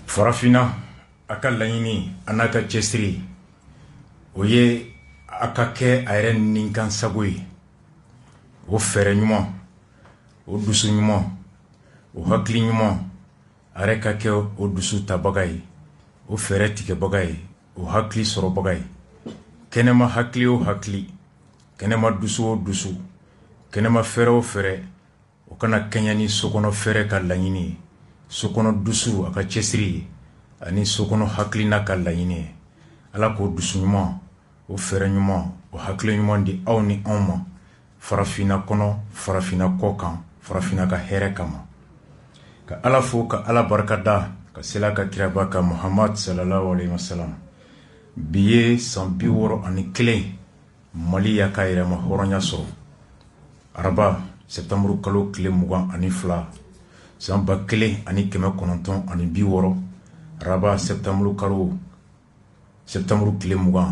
Farafina aka laɲini ana ka cɛsiri o ye aka kɛ a yɛrɛ ninkan sago ye o fɛrɛ ɲuman o dusu ɲuman o hakili ɲuman a yɛrɛ ka kɛ o dusu tabaga ye o fɛrɛ tigɛbaga ye o hakili sɔrɔbaga ye kɛnɛma hakili o hakili kɛnɛma dusu o dusu kɛnɛma fɛrɛ o fɛrɛ o kana kɛɲɛ ni sokɔnɔ fɛrɛ ka laɲini ye sokɔnɔ dusu a ka cɛsiri ye ani sokɔnɔ hakilina ka laɲini ye ala k'o dusu ɲuman o fɛrɛ ɲuman o hakili ɲuman di aw ni anw ma farafina kɔnɔ farafina kɔ kan farafina ka hɛrɛ kama ka ala fo ka ala barikada ka sela ka kiraba ka Muhammad sallallahu alaihi wasallam bi ye san 61 Mali y'a ka yɛrɛma hɔrɔnya sɔrɔ araba septembre kalo tile 22 san 1960 araba septembre tile 22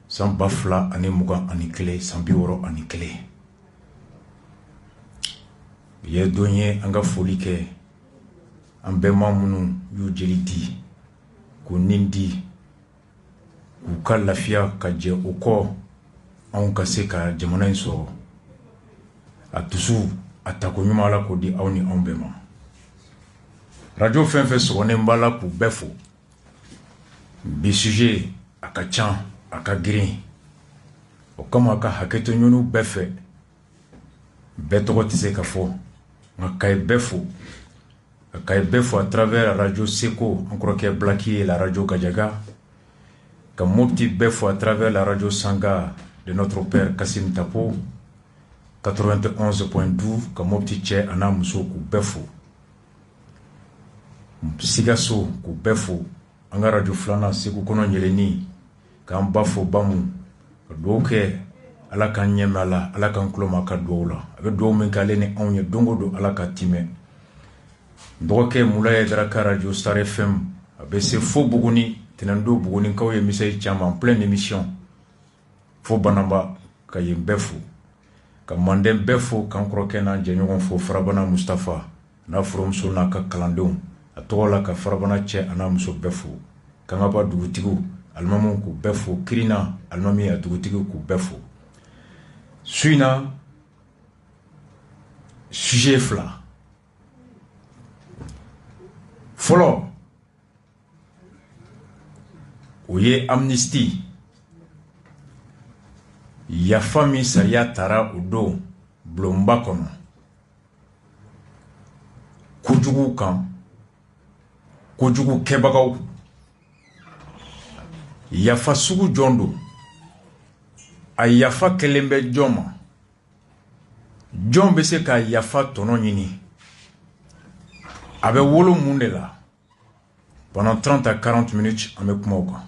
san 2021 san 61 ye don ye an ka foli kɛ an bɛɛma minnu y'u jeli di k'u nin di k'u ka lafiya ka jɛ u kɔ anw ka se ka jamana in sɔrɔ a dusu a tako ɲuman la k'o di aw ni anw bɛɛ ma radio fɛn fɛn sɔgɔnen b'a la k'u bɛɛ fo bi sujet a ka can a ka girin o kama a ka hakɛto ɲɔgɔnw bɛɛ fɛ bɛɛ tɔgɔ tɛ se ka fɔ nka ka ye bɛɛ fo ka ye bɛɛ fo à travers radio Seko an kɔrɔkɛ Blaki et la radio Gajaga ka Mopti bɛɛ fo à travers la radio Sanga de notre père Kassim Tapo 91.12 ka Mopti cɛ a n'a muso k'u bɛɛ fo Sigaso k'u bɛɛ fo an ka radio filanan Segu kɔnɔ yɛlɛni k'an ba fo bamu ka dugawu kɛ ala k'an ɲɛmɛ a la ala k'an tulo ma ka dugawu la a bɛ dugawu min k'ale ni anw ye don o don ala ka timɛ dɔgɔkɛ Mulaye Daraka radio Star FM a bɛ se fo Buguni Tenando Bugunikaw ye misayi caman en pleine émission fo Banamba ka yen bɛɛ fo ka Manden bɛɛ fo k'an kɔrɔkɛ n'an jɛɲɔgɔn fo Farabana Mustafa n'a furumuso n'a ka kalandenw a tɔgɔ la ka Farabana cɛ a n'a muso bɛɛ fo Kangaba dugutigiw alimamu k'u bɛɛ fo Kirina alimami a dugutigiw k'u bɛɛ fo su in na sujet fila fɔlɔ o ye amnistie yafa min sariya taara o don bulonba kɔnɔ kojugu kan kojugu kɛbagaw yafa sugu jɔn don a yafa kɛlen bɛ jɔn ma jɔn bɛ se ka yafa tɔnɔ ɲini a bɛ wolo mun de la pendant 30 à 40 minutes an bɛ kuma o kan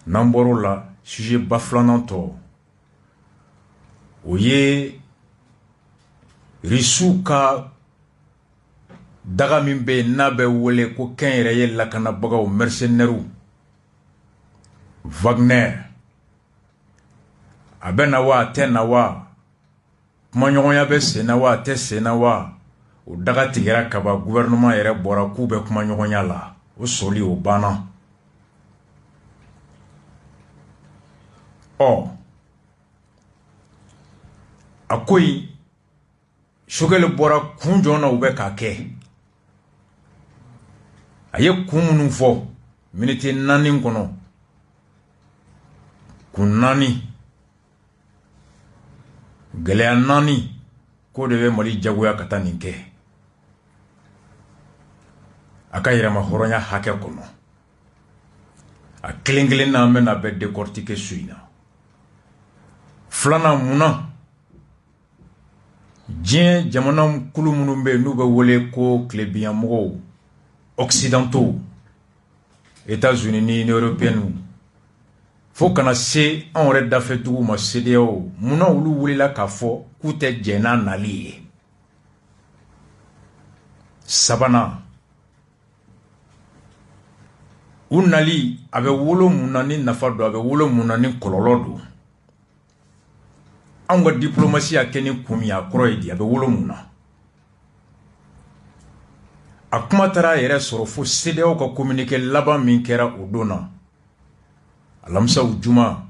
n'an bɔr'o la sujet ba filanan tɔ o ye risiw ka daga min bɛ yen n'a bɛ wele ko kɛnyɛrɛye lakanabagaw mercenaires Wagner a bɛ na wa a tɛ na wa kumaɲɔgɔnya bɛ sen na wa a tɛ sen na wa o daga tigɛra kaba gouvernement yɛrɛ bɔra k'u bɛ kumaɲɔgɔnya la o sɔli o banna a ko in Sogɛli bɔra kun jɔn na u bɛ k'a kɛ a ye kun minnu fɔ miniti 4 kɔnɔ kun 4 gɛlɛya 4 ko de bɛ Mali jagoya ka taa nin kɛ a ka yɛrɛma hɔrɔnya hakɛ kɔnɔ a kelen kelen na an bɛna bɛ décortiquer su in na filanan munna diɲɛ jamana kulu minnu bɛ yen n'u bɛ wele ko tilebinyanmɔgɔw occidentaux États-Unis ni Union européenne fo kana se an yɛrɛ dafɛ dugu ma CEDEAO munna olu wulila k'a fɔ k'u tɛ jɛn n'a nali ye sabanan u nali a bɛ wolo mun na ni nafa don a bɛ wolo mun na ni kɔlɔlɔ don an ka diplomatie a kɛ ni kun min a kɔrɔ ye di a bɛ wolo mun na a kuma taara a yɛrɛ sɔrɔ fo CEDEAO ka communiqué laban min kɛra o don na alamisaw juma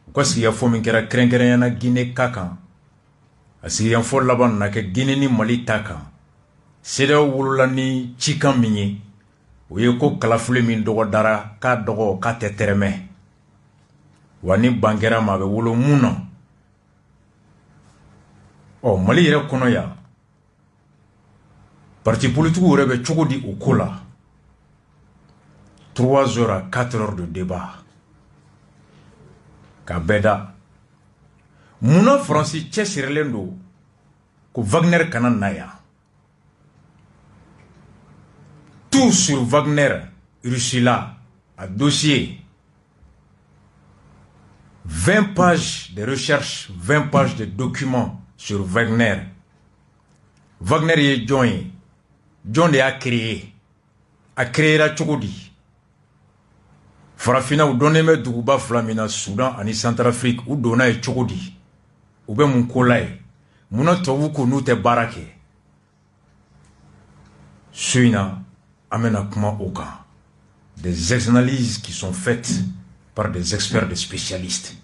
u ka sigikafɔ min kɛra kɛrɛnkɛrɛnyana Guinée ka kan a sigikafɔ laban na kɛ Guinée ni Mali ta kan CEDEAO wolola ni cikan min ye o ye ko kalafili min dɔgɔdara k'a dɔgɔ k'a tɛ tɛrɛmɛ wa ni ban kɛra ma a bɛ wolo mun na Mali yɛrɛ kɔnɔ yan parti politique yɛrɛ bɛ cogo di o ko la 3 heures à 4 heures de débat ka bɛɛ da munna Faransi cɛsirilen don ko Wagner kana na yan tout sur Wagner Russie là à dossier 20 pages de recherche 20 pages de documents sur Wagner. Wagner est John de a créé la Tchokodi. Farafina ou donne me Duguba Flamina Soudan en Centrafrique ou donna et Tchokodi. Ou bien mon collègue. Mon tovu ko nous te barake. Suina amena kuma oka. Des analyses qui sont faites par des experts, des spécialistes.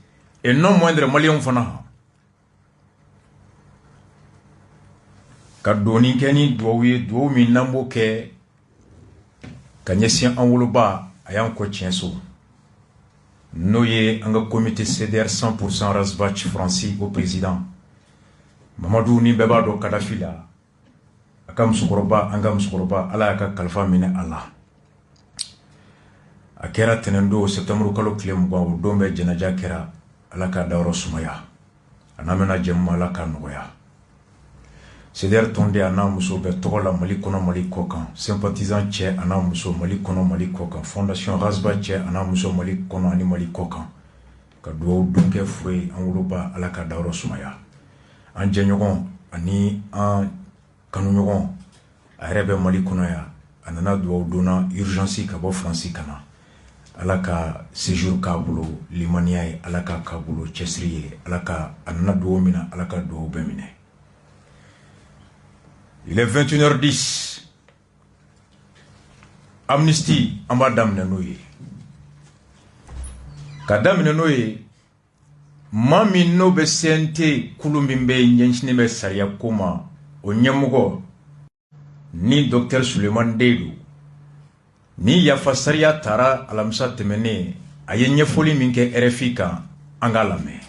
Et non moindre Maliens fana. Ka doni keni duwawu min nambo ke ka ɲɛsin an woloba a y'an ko tiɲɛ so n'o ye an ka comité CDR 100% Rasbach Franci au président Mamadou ni bɛɛ b'a dɔn Kadafi la a ka musokɔrɔba an ka musokɔrɔba Ala y'a ka kalifa minɛ a la a kɛra tɛnɛn don septembre kalo tile 20 o don bɛɛ jɛnaja kɛra Ala k'a dayɔrɔ sumaya a n'a mɛna jɛmu Ala k'a nɔgɔya CDR tonde a n'a muso bɛɛ tɔgɔ la Mali kɔnɔ Mali kɔ kan sympathisant cɛ a n'a muso Mali kɔnɔ Mali kɔ kan fondation Rasba cɛ a n'a muso Mali kɔnɔ ani Mali kɔ kan ka duwawu dun kɛ fo ye an woloba Ala ka dayɔrɔ sumaya an jɛɲɔgɔn ani an kanuɲɔgɔn a yɛrɛ bɛ Mali kɔnɔ yan a nana duwawu donna urgence ka bɔ Faransi ka na Ala ka séjour k'a bolo limaniya ye Ala ka k'a bolo cɛsiri ye Ala ka a nana duwawu min na Ala ka duwawu bɛɛ minɛ. Il est 21h10. Amnesty en bas daminɛ n'o ye. Ka daminɛ n'o ye maa min n'o bɛ CNT kulu min bɛ ɲɛsinnen bɛ sariya ko ma o ɲɛmɔgɔ ni Dr Suleiman Deydo ni yafa sariya taara alamisa tɛmɛnen a ye ɲɛfɔli min kɛ RFI kan an k'a lamɛn.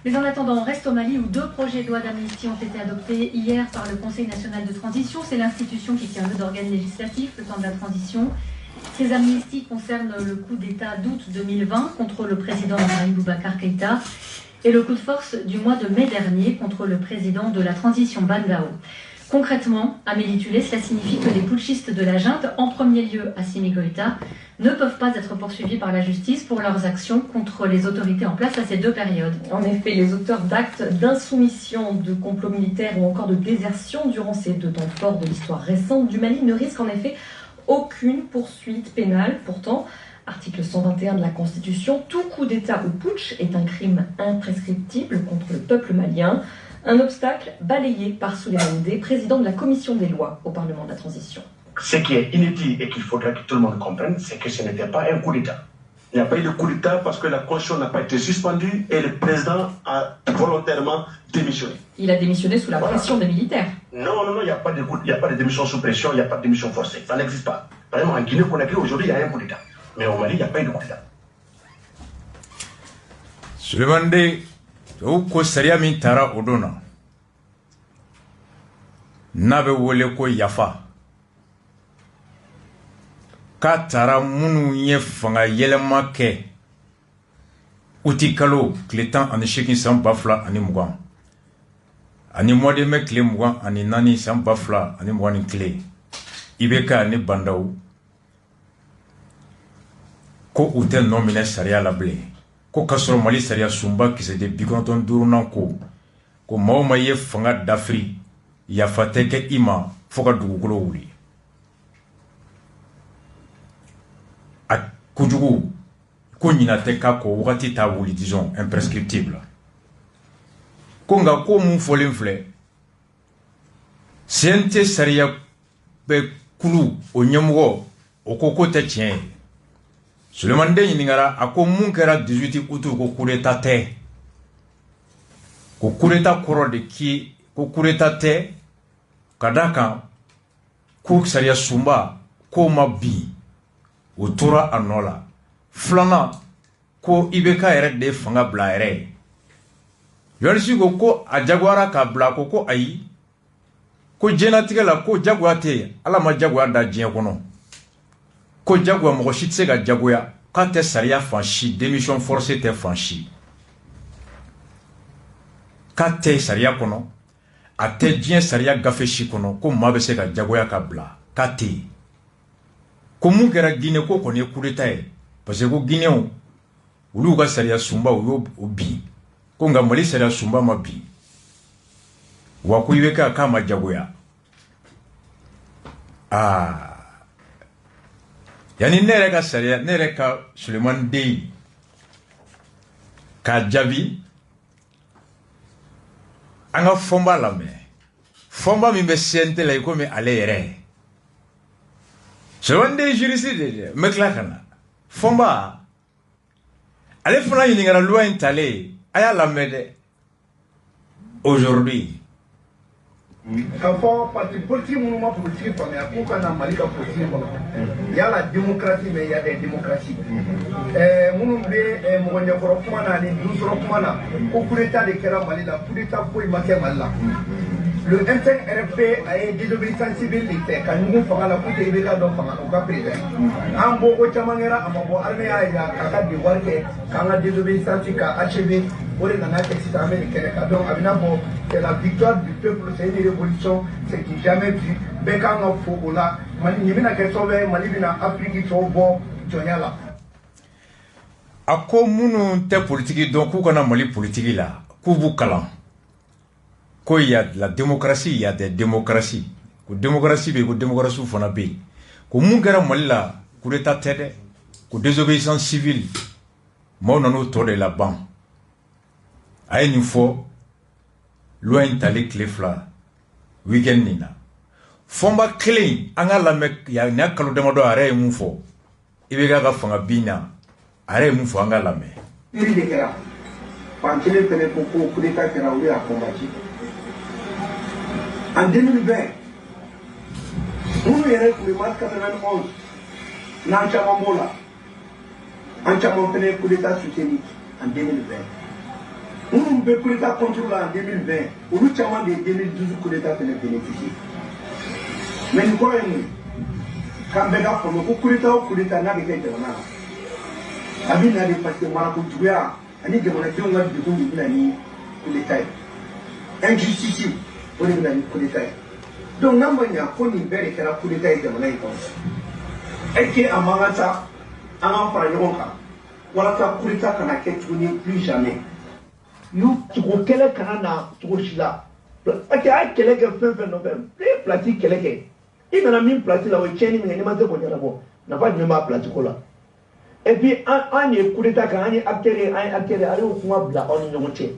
Mais en attendant, on reste au Mali où 2 projets de loi d'amnistie ont été adoptés hier par le Conseil national de transition. C'est l'institution qui tient lieu d'organe législatif le temps de la transition. Ces amnisties concernent le coup d'État d'août 2020 contre le président Ibrahim Boubacar Keïta et le coup de force du mois de mai dernier contre le président de la transition Ban Gao. Concrètement, Amélie Tulé, cela signifie que les putschistes de la junte, en premier lieu Assimi Goïta, ne peuvent pas être poursuivis par la justice pour leurs actions contre les autorités en place à ces 2 périodes. En effet, les auteurs d'actes d'insoumission, de complot militaire ou encore de désertion durant ces 2 temps forts de l'histoire récente du Mali ne risquent en effet aucune poursuite pénale. Pourtant, article 121 de la Constitution, tout coup d'État ou putsch est un crime imprescriptible contre le peuple malien. Un obstacle balayé par Souleymane Dey, président de la commission des lois au Parlement de la transition. Ce qui est inédit et qu'il faudra que tout le monde comprenne, c'est que ce n'était pas un coup d'État. Il n'y a pas eu de coup d'État parce que la Constitution n'a pas été suspendue et le président a volontairement démissionné. Il a démissionné sous la pression des militaires. Non, il n'y a pas de démission sous pression, il n'y a pas de démission forcée. Ça n'existe pas. Par exemple, en Guinée-Conakry, aujourd'hui, il y a un coup d'État. Mais au Mali, il n'y a pas eu de coup d'État. Souleymane Dey ko sariya min taara o don na n'a bɛ wele ko yafa k'a taara minnu ye fanga yɛlɛma kɛ uti kalo tile 18 san 2020 ani mois de mai tile 24 san 2021 IBK ni Bandaw ko u tɛ nɔ minɛ sariya la bilen ko k'a sɔrɔ Mali sariya sunba kisɛ de 95 ko maa o maa ye fanga dafiri yafa tɛ kɛ i ma fo ka dugukolo wuli a kojugu ko ɲina tɛ k'a kɔ wagati t'a wuli disons imprescriptible ko nka ko mun fɔlen filɛ CNT sariya bɛɛ kulu o ɲɛmɔgɔ o ko ko tɛ tiɲɛ ye Sulemani den ɲininkara a ko mun kɛra 18 août ko coup d'état tɛ ko coup d'état kɔrɔ de ki ko coup d'état tɛ ka da kan ko sariya sunba ko ma bi o tora a nɔ la filanan ko IBK yɛrɛ de fanga bila yɛrɛ ye Yohanisi ko a jagoyara k'a bila ko ayi ko jɛnatigɛ la ko jagoya tɛ Ala ma jagoya da diɲɛ kɔnɔ ko jagoya mɔgɔ si tɛ se ka jagoya k'a tɛ sariya fan si démission forcée tɛ fan si k'a tɛ sariya kɔnɔ a tɛ diɲɛ sariya gafe si kɔnɔ ko maa bɛ se ka jagoya ka bila k'a tɛ yen ko mun kɛra Guinée ko kɔni ye coup d'état ye parce que ko Guinéens olu ka sariya sunba u y'o bin ko nka Mali sariya sunba ma bin wa ko IBK k'a ma jagoya yani ne yɛrɛ ka sariya ne yɛrɛ ka Sulemani den k'a jaabi an ka fɔnba lamɛn fɔnba min bɛ CNT la i komi ale yɛrɛ Sulemani den juriste de n bɛ tila ka na fɔnba ale fana ɲininkara loi in talen a y'a lamɛn dɛ aujourd'hui K'a fɔ parti politique minnu ma politique faamuya k'u ka na Mali ka politique kɔnɔ yala démocratie mais il y a des démocraties minnu bɛ mɔgɔ ɲɛkɔrɔ kuma na ani dusɔrɔ kuma na ko coup d'état de kɛra Mali la coup d'état foyi ma kɛ Mali la le M5 RP a ye désobéissance civile de kɛ ka ɲugun fanga la pour que IBK dɔ fanga u ka président an bɔ ko caman kɛra a ma bɔ armée y'a jira k'a ka devoir kɛ k'an ka désobéissance ka achever o de nana kɛ sisan an bɛ nin kɛnɛ kan donc a bɛ n'a fɔ c'est la victoire du peuple c'est une révolution c'est qui jamais vu bɛɛ kan ka fo o la Mali nin bɛna kɛ sababu ye Mali bɛna Afrique tɔw bɔ jɔnya la. a ko minnu tɛ politique dɔn k'u kana Mali politique la k'u b'u kalan ko il y a de la démocratie il y a des démocraties ko démocratie bɛ yen ko démocratie fana bɛ yen ko mun kɛra Mali la coup d'état tɛ dɛ ko désobéissance civile maaw nan'o tɔ de laban a ye nin fɔ loi in tali tile 2 weekend nin na fɔnba kelen an ka lamɛn nin y'a kalo damadɔ a yɛrɛ ye mun fɔ IBK ka fanga bin na a yɛrɛ ye mun fɔ an ka lamɛn. Iri de kɛra fan kelen fɛnɛ ko coup d'état kɛra olu y'a combattu en 2020 minnu yɛrɛ tun bɛ mars 91 n'an caman b'o la an caman fɛnɛ ye coup d'état soutenu en 2020 minnu bɛ coup d'état contre la en 2020 olu caman de ye 2012 coup d'état fɛnɛ bénéficié mais nin kɔrɔ ye mun ye k'an bɛɛ ka faamu ko coup d'état o coup d'état n'a bɛ kɛ jamana la a bɛ na de parce que marakojuguya ani jamanadenw ka degun de bɛ na ni coup d'état ye injustice o de bɛ na ni coup d'état ye donc n'a ma ɲa ko nin bɛɛ de kɛra coup d'état ye jamana in kɔnɔ est ce que a man ka taa an k'an fara ɲɔgɔn kan walasa coup d'état kana kɛ tuguni plus jamais. Y'u tugu kɛlɛ kana na cogo si la parce que a ye kɛlɛ kɛ fɛn fɛn nɔfɛ ne ye place kɛlɛ kɛ i nana min place la o ye tiɲɛni min kɛ n'i ma se k'o ɲɛnabɔ nafa jumɛn b'a place ko la et puis an ye coup d'état kan an ye acteur ye a y'o kuma bila aw ni ɲɔgɔn cɛ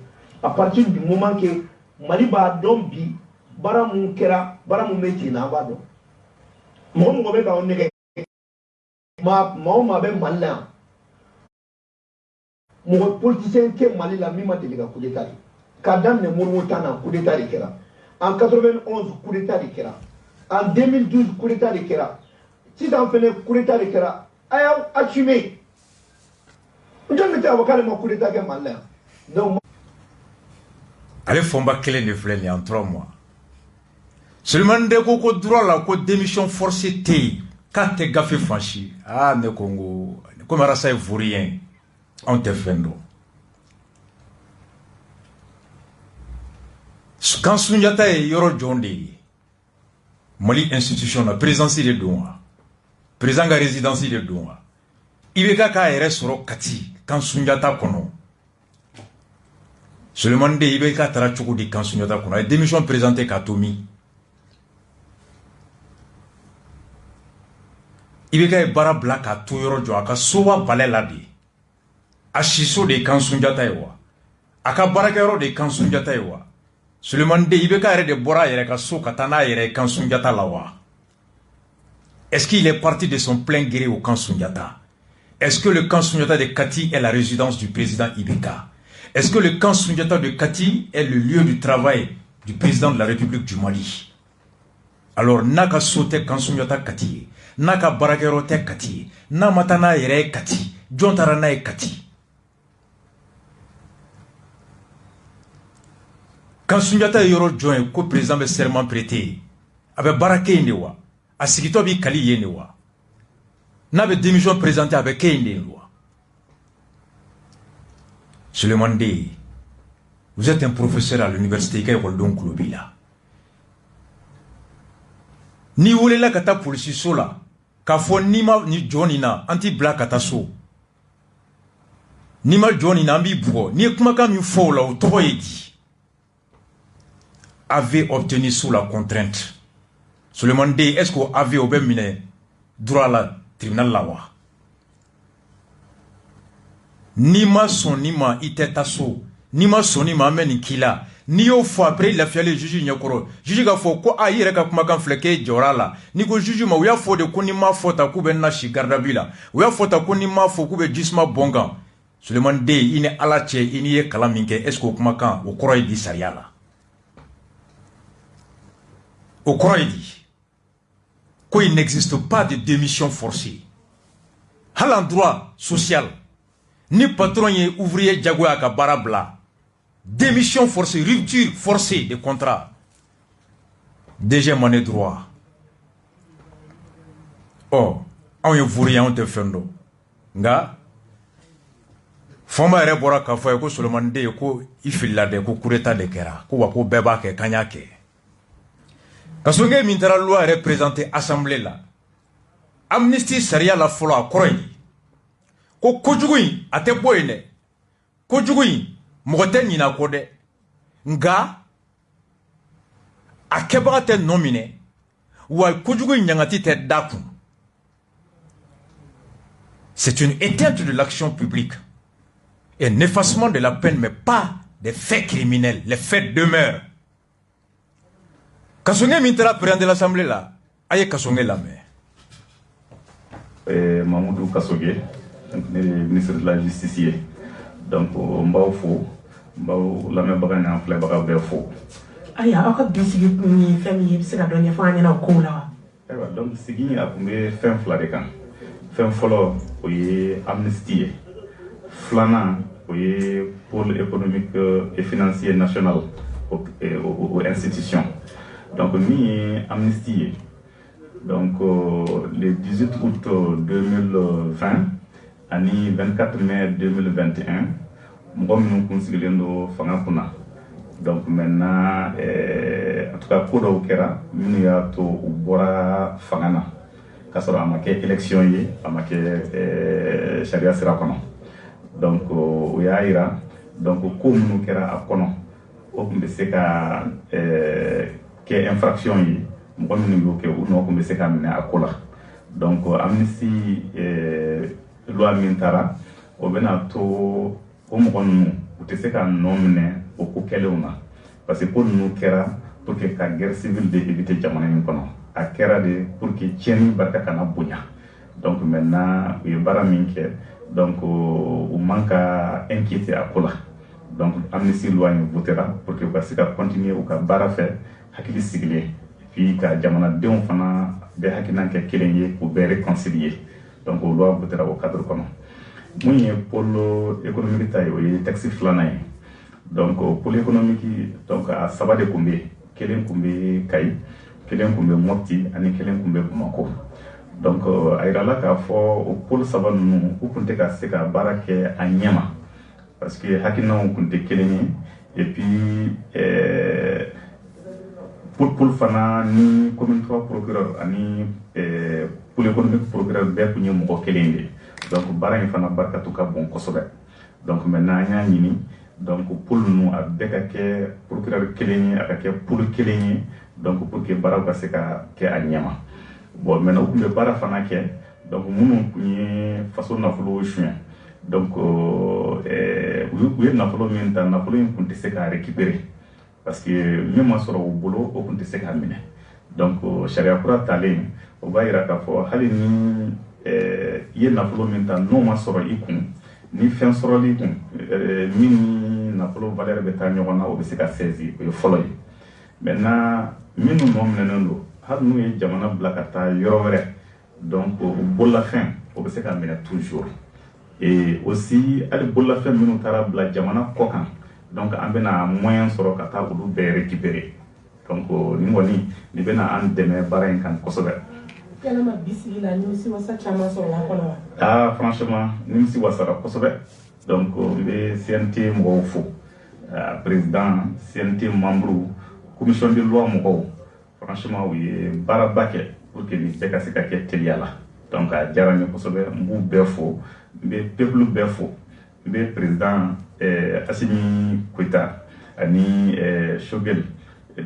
à partir du moment que Mali b'a dɔn bi baara mun kɛra baara mun bɛ ten na an b'a dɔn mɔgɔ mɔgɔ bɛ k'aw nɛgɛ maa o maa bɛ Mali la yan mɔgɔ politicien tɛ Mali la min ma deli ka coup d'état kɛ k'a daminɛ Modibo temps na coup d'état de kɛra en 91 coup d'état de kɛra en 2012 coup d'état de kɛra sisan fɛnɛ coup d'état de kɛra a y'aw assumer jɔn bɛ taa fɔ k'ale ma coup d'état kɛ Mali la yan donc. ale fɔnba kelen de filɛ nin ye en 3 mois Sulemani den ko droit la ko démission forcée tɛ yen k'a tɛ gafe fan si ne ko n ko komi arasa ye vaurien anw tɛ fɛn dɔn kan Sunjata ye yɔrɔ jɔn de ye Mali institution na présidence de don wa président ka résidence de don wa IBK k'a yɛrɛ sɔrɔ Kati kan Sunjata kɔnɔ Sulemani den IBK taara cogo di kan Sunjata kɔnɔ a ye démission présenté k'a to min IBK ye baara bila k'a to yɔrɔ jɔ a ka soba balɛ la de a siso de ye kan Sunjata ye wa a ka baarakɛyɔrɔ de ye kan Sunjata ye wa Sulemani den IBK yɛrɛ de bɔra a yɛrɛ ka so ka taa n'a yɛrɛ ye kan Sunjata la wa Est-ce qu'il est parti de son plein gré au camp Sundiata? Est-ce que le camp Sundiata de Kati est la résidence du président Ibeka? Est-ce que le camp Sundiata de Kati est le lieu du travail du président de la République du Mali? Alors, naka sote camp Sundiata Kati, naka barakerote Kati, na matana ere Kati, jontarana e Kati. Quand Sundiata yoro joint ko président be serment prêté, avec barake newa, a sigito bi kali yenewa. N'avait démission présentée avec une loi. Suleiman Dey, vous êtes un professeur à l'université qui est Klobila. Ni wole la kata police sola, ka fo nima ni Johnina anti black kataso. Nima Johnina ambi bro, ni kumaka mi fo la o to yedi. Avait obtenu sous la contrainte. Suleiman Dey, est-ce qu'on avait obéminé droit la tribunal lawa? Nima son nima ite taso, nima son nima meni kila. Ni yo fo après il a fait le juge nyakoro. Juge ga fo ko ayire ka kuma kan fleke jorala. Ni ko juge ma uya fo de ko ni ma fo ta ku ben na shi gardabila. Uya fo ta ko ni ma fo ku be jisma bonga. Suleiman Dey ine alache ini ye kala minke esko kuma kan o koroy di sariala. O koroy di qu'il n'existe pas de démission forcée. À l'endroit social, ni patron ni ouvrier diagoua ka barabla. Démission forcée, rupture forcée des contrats. Déjà monnaie droit. Oh, on y voudrait on te fendo. Nga, foma rebora ka fo ko Suleiman Dey ko ifilla de ko kureta de kera ko wa ko beba ke kanyake. Kasonge mintara loi représentée assemblée là. Amnesty Saria la fola koroyi. Ko kojugui ate boyne. Kojugui mogote nyina kode. Nga akeba te nominé. Wa kojugui nyangati te daku. C'est une éteinte de l'action publique. Et un effacement de la peine, mais pas des faits criminels. Les faits demeurent. Kasonge mintara président de l'Assemblée là, aye Kasonge la main. Mamoudou Kasonge, ministre de la Justice. Donc, mbao fo, mbao la main bagana en fleur bagabe fo. Aïe, encore bien si vous famille, c'est la dernière fois qu'on a encore là. Donc, c'est qui a combien fin fladekan. Fin follow, oui, amnistie. Flana, oui, pôle économique et financier national aux institutions. Donc, nous amnistié. Donc, le 18 août 2020, et le 24 mai 2021, nous avons considéré nos fangakuna. Donc, maintenant, en tout cas, pour le Kera, nous avons bora fangana. Quand on a fait élection, on a fait charia sirakono. Donc, il y a donc, comme nous Kera à kono, on peut se que infraction yi mo ñu yo ke no ko mbese kam ne akola donc amnesty loi mintara o bena to o mo nu utese ka nomne o ko kelewna parce que pour nous kera pour que ka guerre civile de éviter jamana ñu kono a kera de pour que tieni barka kana bunya donc maintenant il bara minke donc o manka inquiéter akola donc amnesty loi ñu votera pour que parce que continuer ou ka bara faire hakili sigle puis ka jamana deon fana be hakina ke kelenye pour be réconcilier donc on doit voter au cadre comme muy polo économique tayo et taxi flana donc pour l'économique donc à sabade kumbe kelen kumbe kay kelen kumbe moti ani kelen kumbe bamako donc ayra la ka fo pour sabanu nu ukunte ka seka barake anyama parce que hakina on kunte kelenye et puis pour fana ni commune 3 procureur ani pour l'économique procureur be ko ñem ko kelende donc barani fana barkatu ka bon ko sobe donc maintenant nya ñini donc pour nous a beka ke procureur keleni aka ke pour keleni donc pour que bara ka se ka ke anyama bon maintenant ko be bara fana ke donc munu ni façon na fulu chien donc oui na fulu minta na fulu in kunti se ka récupérer parce que même moi sur au boulot au compte se caminer donc sariya kura talen o b'a yira k'a fɔ hali ni i ye nafolo min ta n'o ma sɔrɔ i kun ni fɛn sɔrɔli kun min ni nafolo valeur bɛ taa ɲɔgɔn na o bɛ se ka saisir o ye fɔlɔ ye maintenant minnu nɔ minɛnen don hali n'u ye jamana bila ka taa yɔrɔ wɛrɛ donc bololafɛn o bɛ se ka minɛ toujours et aussi hali bololafɛn minnu taara bila jamana kɔ kan donc an bɛna moyen sɔrɔ ka taa olu bɛɛ récupérer donc ni kɔni ni bɛna an dɛmɛ baara in kan kosɛbɛ. Kɛnɛma bisigi la nimisi wasa caman sɔrɔla kɔnɔ wa? Ah franchement nimisi wasara kosɛbɛ donc n bɛ CNT mɔgɔw fo président CNT membre commission de loi mɔgɔw franchement u ye baaraba kɛ pour que nin bɛɛ ka se ka kɛ teliya la donc a diyara n ye kosɛbɛ n b'u bɛɛ fo n bɛ peuple bɛɛ fo n bɛ président Assimi Goïta ani Choguel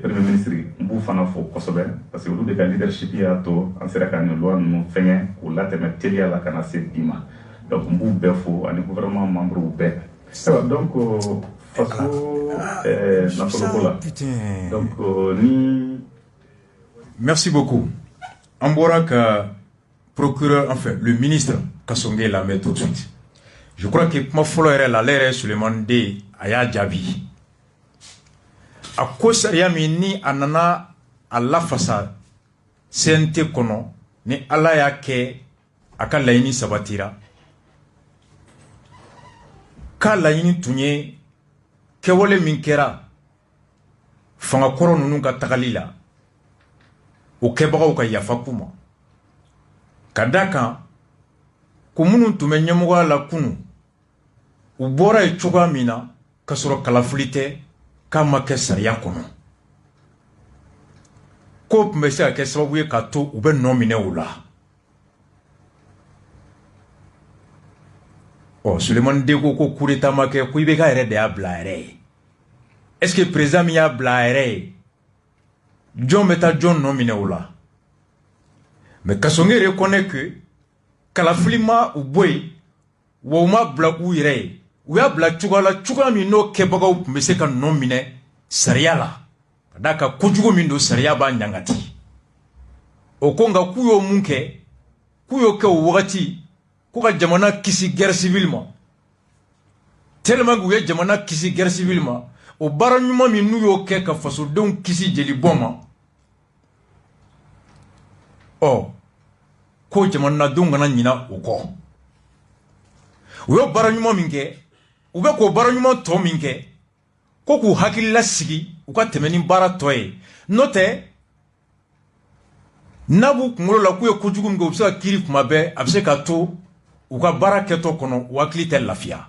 premier ministre n b'u fana fo kosɛbɛ parce que olu de ka leadership y'a to an sera ka nin loi ninnu fɛngɛ k'u latɛmɛ teliya la ka na se bi ma donc n b'u bɛɛ fo ani gouvernement membre bɛɛ donc faso nafolo la donc ni. Merci beaucoup. En bora que procureur, enfin le ministre Kassongé la met tout de suite. Je crois que ma follower la l'air Suleiman de aya jabi. A kosa ya ni anana alla fasa sente kono ni ala ya ke aka laini sabatira. Ka laini tunye ke wole min kera fanga koro nunu ka tagalila o kebagaw ka yafa kuma ka da kan ko minnu tun bɛ ɲɛmɔgɔya la kunu u bɔra ye cogoya min na ka sɔrɔ kalafili tɛ k'a ma kɛ sariya kɔnɔ ko tun bɛ se ka kɛ sababu ye k'a to u bɛ nɔ minɛ o la Suleiman Deko ko coup d'état ma kɛ ko i bɛ ka yɛrɛ de y'a bila a yɛrɛ ye est-ce que président min y'a bila a yɛrɛ ye John beta John nɔ minɛ o la mais Kassongé reconnaît que kalafilima u boyi wa u ma bila u yɛrɛ ye u y'a bila cogoya min n'o kɛbagaw tun bɛ se ka nɔ minɛ sariya la ka d'a kan kojugu min don sariya b'a ɲangati o ko nka k'u y'o mun kɛ k'u y'o kɛ o wagati ko ka jamana kisi guerre civile ma tellement que u ye jamana kisi guerre civile ma o baara ɲuman min n'u y'o kɛ ka fasodenw kisi jeli bɔn ma ko jamanadenw kana ɲina o kɔ u y'o baara ɲuman min kɛ u bɛ k'o baara ɲuman tɔ min kɛ ko k'u hakili lasigi u ka tɛmɛ ni baara tɔ ye n'o tɛ n'a b'u kunkolo la k'u ye kojugu min kɛ u bɛ se ka kiiri kuma bɛɛ a bɛ se ka to u ka baara kɛtɔ kɔnɔ u hakili tɛ lafiya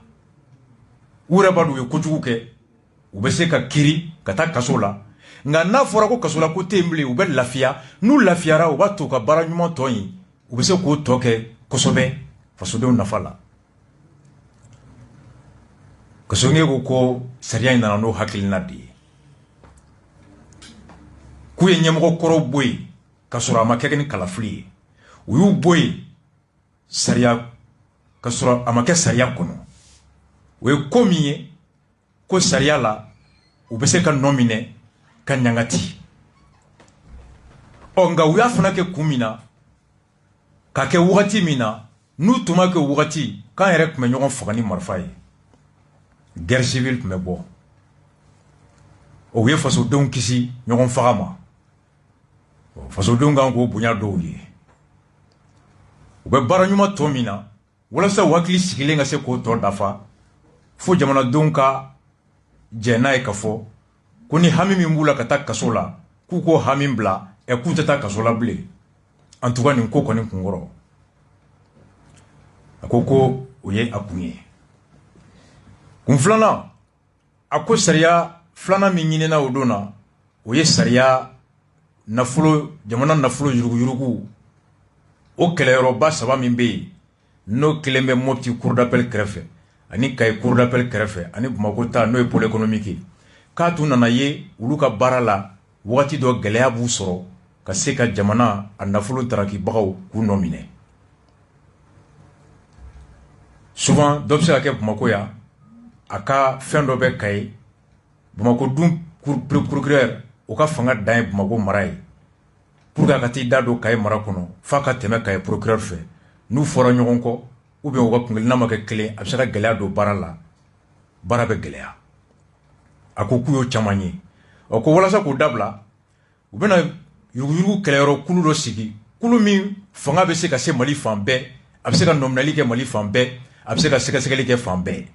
u yɛrɛ b'a dɔn u ye kojugu kɛ u bɛ se ka kiiri ka taa kaso la nka n'a fɔra ko kaso la ko tɛ yen bilen u bɛ lafiya n'u lafiyara u b'a to u ka baara ɲuman tɔ in u bɛ se k'o tɔ kɛ kosɛbɛ fasodenw nafa la Kassongé ko sariya in nana n'o hakilina de ye k'u ye ɲɛmɔgɔ kɔrɔw bɔ yen ka sɔrɔ a ma kɛ ni kalafili ye u y'u bɔ yen sariya ka sɔrɔ a ma kɛ sariya kɔnɔ o ye ko min ye ko sariya la u bɛ se ka nɔ minɛ ka ɲangati nka u y'a fana kɛ kun min na k'a kɛ wagati min na n'u tun ma kɛ wagati k'an yɛrɛ tun bɛ ɲɔgɔn faga ni marifa ye guerre civile tun bɛ bɔ u ye fasodenw kisi ɲɔgɔn faga ma fasodenw kan k'o bonya dɔw ye u bɛ baara ɲuman tɔ min na walasa u hakili sigilen ka se k'o tɔ dafa fo jamanadenw ka jɛ n'a ye ka fɔ ko ni hami min b'u la ka taa kaso la k'u k'o hami bila k'u tɛ taa kaso la bilen en tout cas nin ko kɔni kun kɔrɔ a ko o ye a kun ye kun filanan a ko sariya filanan min ɲinina o don na o ye sariya nafolo jamana nafolo yuruguyurugu o kɛlɛyɔrɔba saba min bɛ yen n'o kelen bɛ Mopti cour d'appel kɛrɛfɛ ani Kayi cour d'appel kɛrɛfɛ ani Bamako ta n'o ye pôle économique k'a tun nana ye olu ka baara la wagati dɔ gɛlɛya b'u sɔrɔ ka se ka jamana a nafolo darakibagaw k'u nɔ minɛ souvent dɔ bɛ se ka kɛ Bamako yan a ka fɛn dɔ bɛ Kayi Bamako dun procureur o ka fanga dan ye Bamako mara ye pour que kati dado kay marakono fa ka teme kay procureur fe nous fora ñogon ko ou bien o ko ngel namaka clé absaka gela do barala barabe gelea akoko yo chamanye o ko wala sa ko dabla u bena yugu kelero kulu do sigi kulu mi fanga be se ka se Mali fambe abse ka nominali ke Mali fambe abse ka se ka segeli ke fambe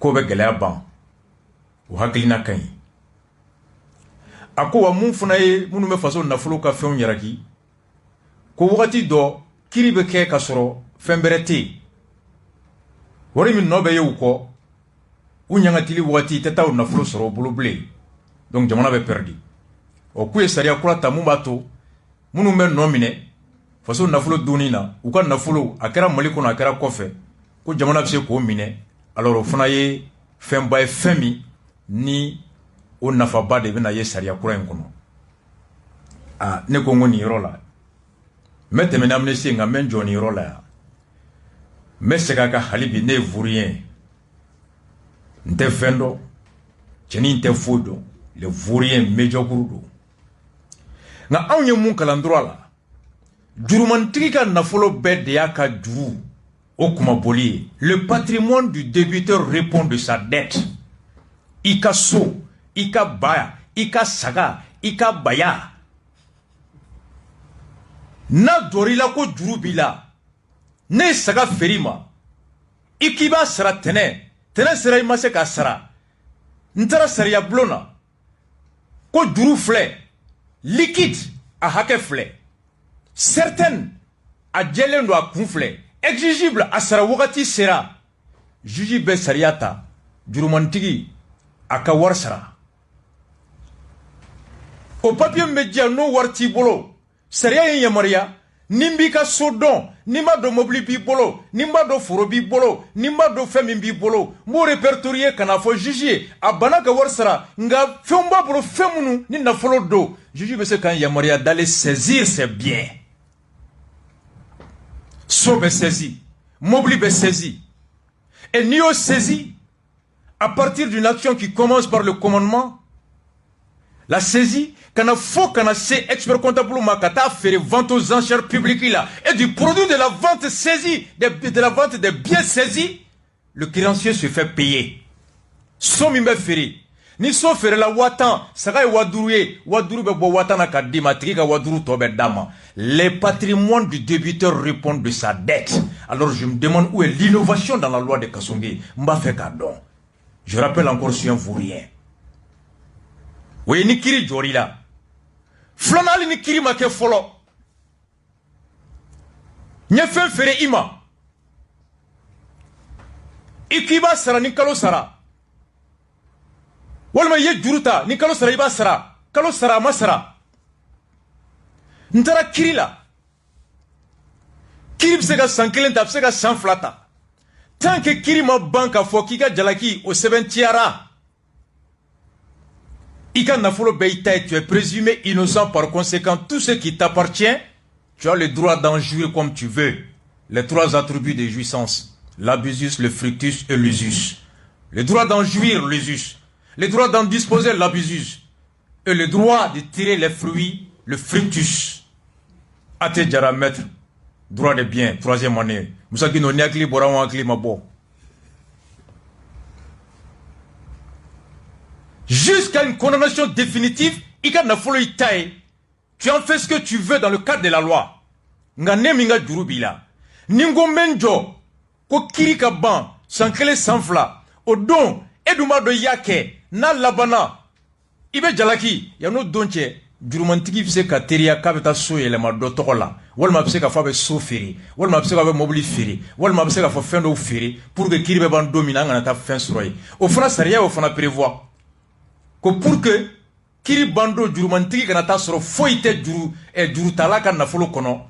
ko be gelea ban o haklina kan ako wa mun funa ye munu me faso nafolo ka fen yaraki ko wakati do kiri be ke ka soro femberete wori min no be yuko unyanga tili wakati teta nafolo soro buluble donc jamana be perdi o kuye sariya kula ta mun bato munu be nomine faso nafolo dunina u ka nafolo akera Mali kono akera kofe ko jamana be se ko mine alors o funa ye femba e femi ni o nafa ba de bena ye sariya kura en kono ne ko ngoni yoro la mette men amnesty nga men joni yoro la mesega ka halibi ne vourien nte fendo cheni nte fudo le vourien mejo kurudo nga anye mun kalandro la jurumantiki ka nafolo bed ya ka juru o kuma boli le patrimoine du débiteur répond de sa dette ika so ika baya ika saga ika baya na dorila ko juru bila ne saga ferima ikiba sara tene sera imase ka sara ntara sariya blona ko juru flé liquide a hake flé certaine a jelendo a kun flé exigible a sara wakati sera juji be sariata jurumantigi aka war sara o papier media no warti bolo sariya yen yamaria nimbi ka sodon nimba do mobili bi bolo nimba do foro bi bolo nimba do femi bi bolo mo répertorier kana fo juger abana ka war sara nga femba bolo femunu ni na folo do juge be se kan yamaria d'aller saisir ses biens so be saisi mobili be saisi et ni o saisi à partir d'une action qui commence par le commandement la saisie kana fo kana se expert comptable makata faire vente aux enchères publiques là et du produit de la vente saisie de la vente des biens saisis le créancier se fait payer somi be feri ni so fere la watan saga waduru be bo watana ka dimatri ka waduru to be dama les patrimoines du débiteur répondent de sa dette alors je me demande où est l'innovation dans la loi de Kasonge mba fait cadon je rappelle encore sur un vaurien oui ni kiri jori la flanali ni kiri make folo nya fen fere ima ikiba sara ni kalo sara walma ye juruta ni kalo sara iba sara kalo sara masara ntara kiri la kiri bse ka san kelen ta bse ka san flata tant que kiri ma banka fo ki ka jalaki o sebentiara Ika nafolo beita, tu es présumé innocent, par conséquent, tout ce qui t'appartient, tu as le droit d'en jouir comme tu veux. Les trois attributs de jouissance, l'abusus, le fructus et l'usus. Le droit d'en jouir, l'usus. Le droit d'en disposer, l'abusus. Et le droit de tirer les fruits, le fructus. Ate jara maître, droit de bien, troisième année. Moussaki no niakli bora wankli mabo. Jusqu'à une condamnation définitive, tu en fais ce que tu veux dans le cadre de la loi. Nganeminga jurubila. Ningo menjo, ko kirika ban, sankele sanfla, odon, eduma do yake, na labana. Ibe jalaki, yano donche, jurumantiki fise ka teria kabeta so yelema do tokola. Walma bise ka fabe so feri, walma bise ka fabe mobili feri, walma bise ka fa fendo feri, pour que kiribe ban domina ngana ta fin sroy. Au fana saria au fana prévoit. Pour que kiri bando jurumantiki kanata soro foite juru talaka nafolo kono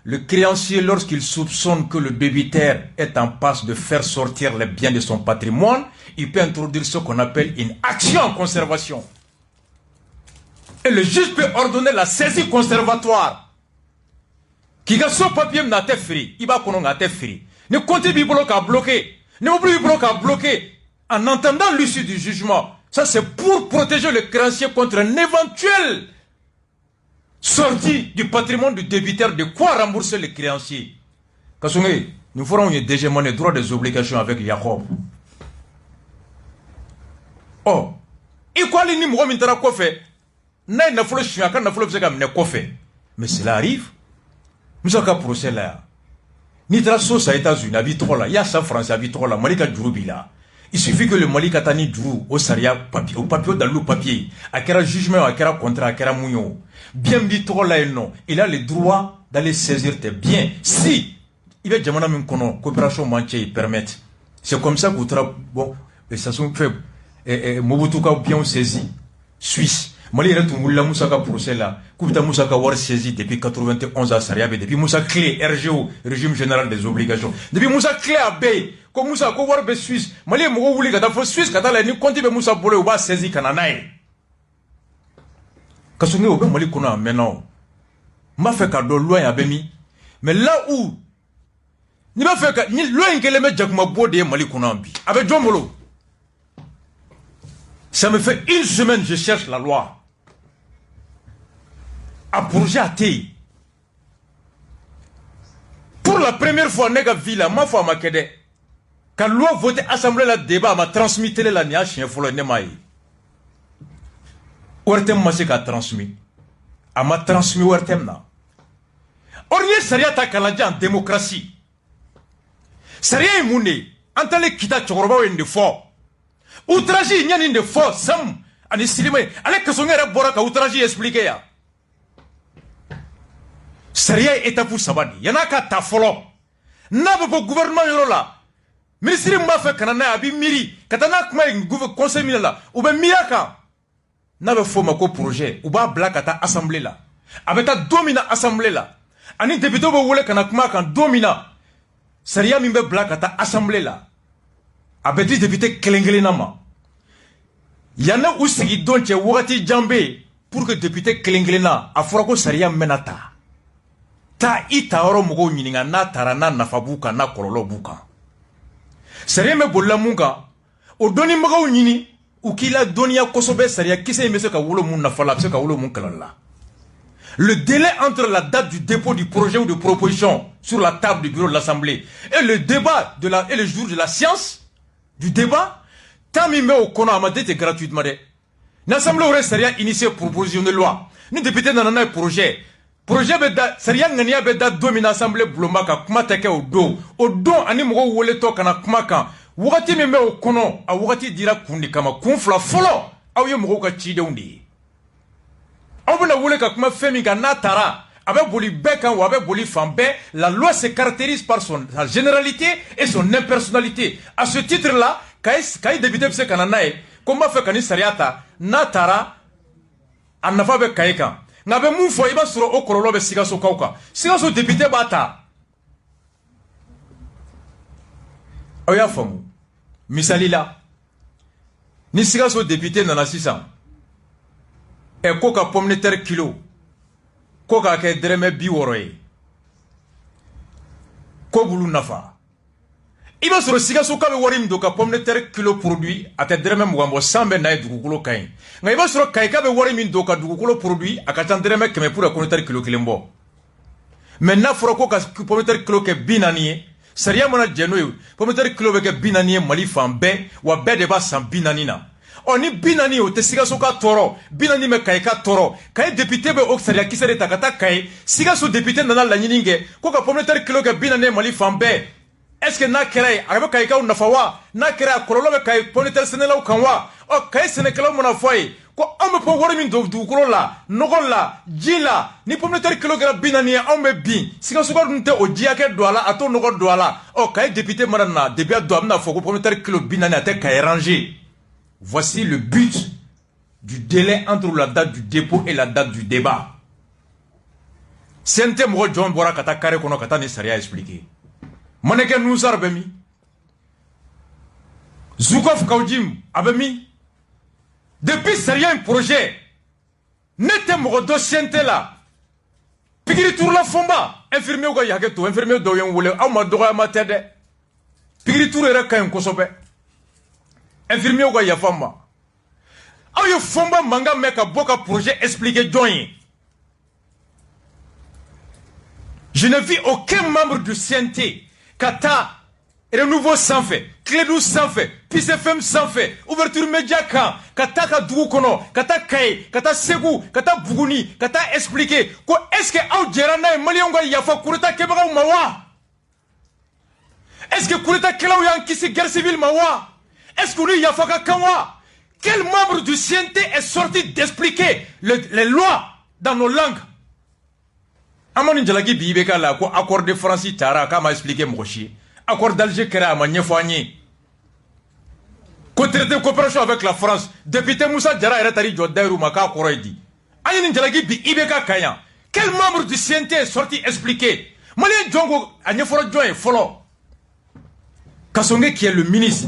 le créancier lorsqu'il soupçonne que le débiteur est en passe de faire sortir les biens de son patrimoine il peut introduire ce qu'on appelle une action en conservation et le juge peut ordonner la saisie conservatoire qui a son papier n'a te free il va kono n'a te free ne comptez bibolo ka bloqué ne oublie bibolo ka bloqué en entendant l'issue du jugement. Ça, c'est pour protéger le créancier contre un éventuel sortie du patrimoine du débiteur, de quoi rembourser les créanciers. Kasongé, nous ferons une DGMON les droits des obligations avec Jacob. Oh, il quoi les numéros m'intéressent quoi fait? N'a une foule chien, quand la foule faisait comme ne quoi fait. Mais cela arrive. Nous avons un procès là. Ni traçons aux États-Unis, à Vitrola, il y a ça France à Vitrola, Malika Djourubila. Il suffit que le Malika Tani Djourou, au Saria, au papier, dans le papier, à quel jugement, à quel contrat, à quel mounion. Bien Vitrola et non. Il a le droit d'aller saisir tes biens. Si, il va dire, mon kono, coopération manchée, permettent. C'est comme ça que vous travaillez. Bon, et ça sont fait. Mobutu ka bien saisi. Suisse. Mali est tout le Moussa procès là. Kouta Moussa war saisi depuis 91 à Sariabe. Depuis Moussa Clé, RGO, régime général des obligations. Depuis Moussa Clé à Bay, comme Moussa war be Suisse. Mali est mou vouli kata fo Suisse kata la ni konti be Moussa Bole ou ba saisi kananaï. Kasongi obe Mali kona maintenant. M'a fait cadeau loin à Bemi. Mais là où ni m'a fait que ni loin que les mecs Jakuma Bode Mali kona bi. Avec John Molo. Ça me fait une semaine je cherche la loi. À projet à thé. Pour la première fois, nègre villa, ma foi ma kede. Quand loi voté assemblée la débat m'a transmis télé la nia chien folo nemaï. Ouertem m'a se qu'a transmis. A m'a transmis ouertem na. Ornier saria ta kaladja en démocratie. Saria imune. Antale kita chokoroba wende fort. Outragie il y a une fois sam anistilime allez que son era boraka outragie expliquer ya Saria étape sabani yana ka ta folo na bo gouvernement yoro la ministre m'a fait kanana abi miri katana kuma conseil minala ou ben miaka na be fo mako projet ou ba black ata assemblée la abeta domina assemblée la ani député bo wole kana kuma kan domina Saria mimbe black ata assemblée la abeti député Kelengelenama. Yana usigi donche wagati jambe pour que député Kelengelena a forako Saria menata. Ta ita oro mugo nyininga na tarana na fabuka na kololo buka. Saria me bolla munga o doni mugo nyini ukila donia kosobe Saria kise mese ka wulo mun na fala se ka wulo mun kalala. Le délai entre la date du dépôt du projet ou de proposition sur la table du bureau de l'Assemblée et le débat et le jour de la séance du débat, tant mis au kono amadete gratuitement. L'Assemblée aurait Saria initié proposition de loi. Nous députés dans un projet. Projet beda Saria ngania beda domine Assemblée blomaka kuma teke au do ani mo wole to kana kuma kan. Wati mi me au kono a wati dira kundi kama kunfla folo aw ye mo ka chide undi. Aw bena wole ka kuma femi ka na tara. Avec Boli Bekan ou avec Boli Fambe, la loi se caractérise par sa généralité et son impersonnalité. À ce titre-là, quand député se kananae, comment fait Kani Sariata, Natara, Anafabe Kaika. N'abe moufo, il va sur au korolo be sigaso kauka. Sigaso député bata. Oya famu. Misalila. Ni sigaso député nana 600. Et koka pomme de terre kilo. Koka ke dreme biworoye. Ko bulu nafa. Iba soro siga so kabe warim do ka pomme de terre kilo produit ate dreme mugambo sambe na dugukolo kain. Nga iba soro kai kabe warim do ka dugukolo produit akata dreme keme pour pomme de terre kilo kilembo. Maintenant foro ko ka pomme de terre kilo ke binani Saria mona jeno pomme de terre kilo be ke binani mali fambe wa be de ba sam binani na. Oni binani o te siga so ka toro binani me kai ka toro kai député be o Saria kisere takata kai siga so député nana la nyininge ko ka pomme de terre kilo ke binani mali fambe. Est-ce que na kere arabe kai ka nafawa na kere kololo be kai pomme de terre senela kanwa o kai senekelo mona foi ko ame po wori min do kolo la nogol la jila ni pomme de terre kilo ke binani ame bin siga so ko nte o jiake do ala ato nogol do ala o kai député marana debia do amna fo ko pomme de terre kilo binani ate kai ranger. Voici le but du délai entre la date du dépôt et la date du débat. Sente mo John Bora kata kare kono kata ni Saria expliquer. Maneke Nousar bemi. Zoukov Kaudjim abemi. Depuis Saria un projet. Nete mo dossier là. Pigiri tour la fomba. Infirmier ko yaketo, infirmier do yon wole aw ma doga ma tede. Pigiri tour era kayen kosobe. Infirmier ko ya famba. Aw yo fomba manga meka boka projet expliquer join. Je ne vis aucun membre du CNT. Kata, Renouveau sans fait, Clédou sans fait, PISFM sans fait, Ouverture Média quand, Kata Kadoukono, Kata Kaye, Kata Segou, Kata Bougouni, Kata expliquer, est-ce que Audjerana et Malionga Yafa Kureta Kebra ou Mawa? Est-ce que Kureta Kela ou Yankisi guerre civile Mawa? Est-ce que lui Yafa Kawa? Quel membre du CNT est sorti d'expliquer les lois dans nos langues? Amoni Djalagi Bibeka la ko accord de France Tara kama expliquer mochi. Accord d'Alger Kera ma nyefani. Ko traité coopération avec la France. Député Moussa Diarra Eretari Jodairu Maka Koroidi. Amoni Djalagi Bibeka Kaya. Quel membre du CNT est sorti expliquer? Malien Djongo Agneforo Djoy Folo. Kasonge qui est le ministre.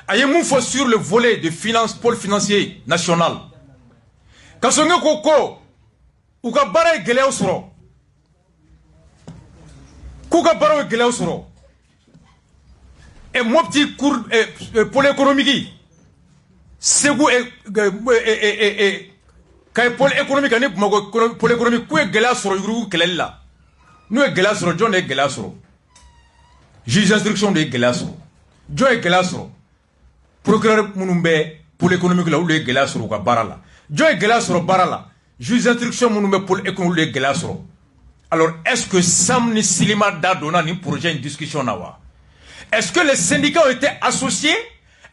Ayemou faut sur le volet de finance, pôle financier national. Kasonge Koko. Uka bara geleo soro. Kuka bara geleo soro. Et mon petit cours pôle économique. Segou kay pôle économique ani pôle économique ku geleo soro yuru kelela. Nous geleo soro John e geleo soro. Juge d'instruction de geleo soro. John e geleo soro. Procureur munumbe pôle économique la ou le geleo soro ka bara la. John e geleo soro bara la. Juge d'instruction munumbe pôle économique geleo soro. Alors, est-ce que Samni Silima Dadona ni projet une discussion nawa? Est-ce que les syndicats ont été associés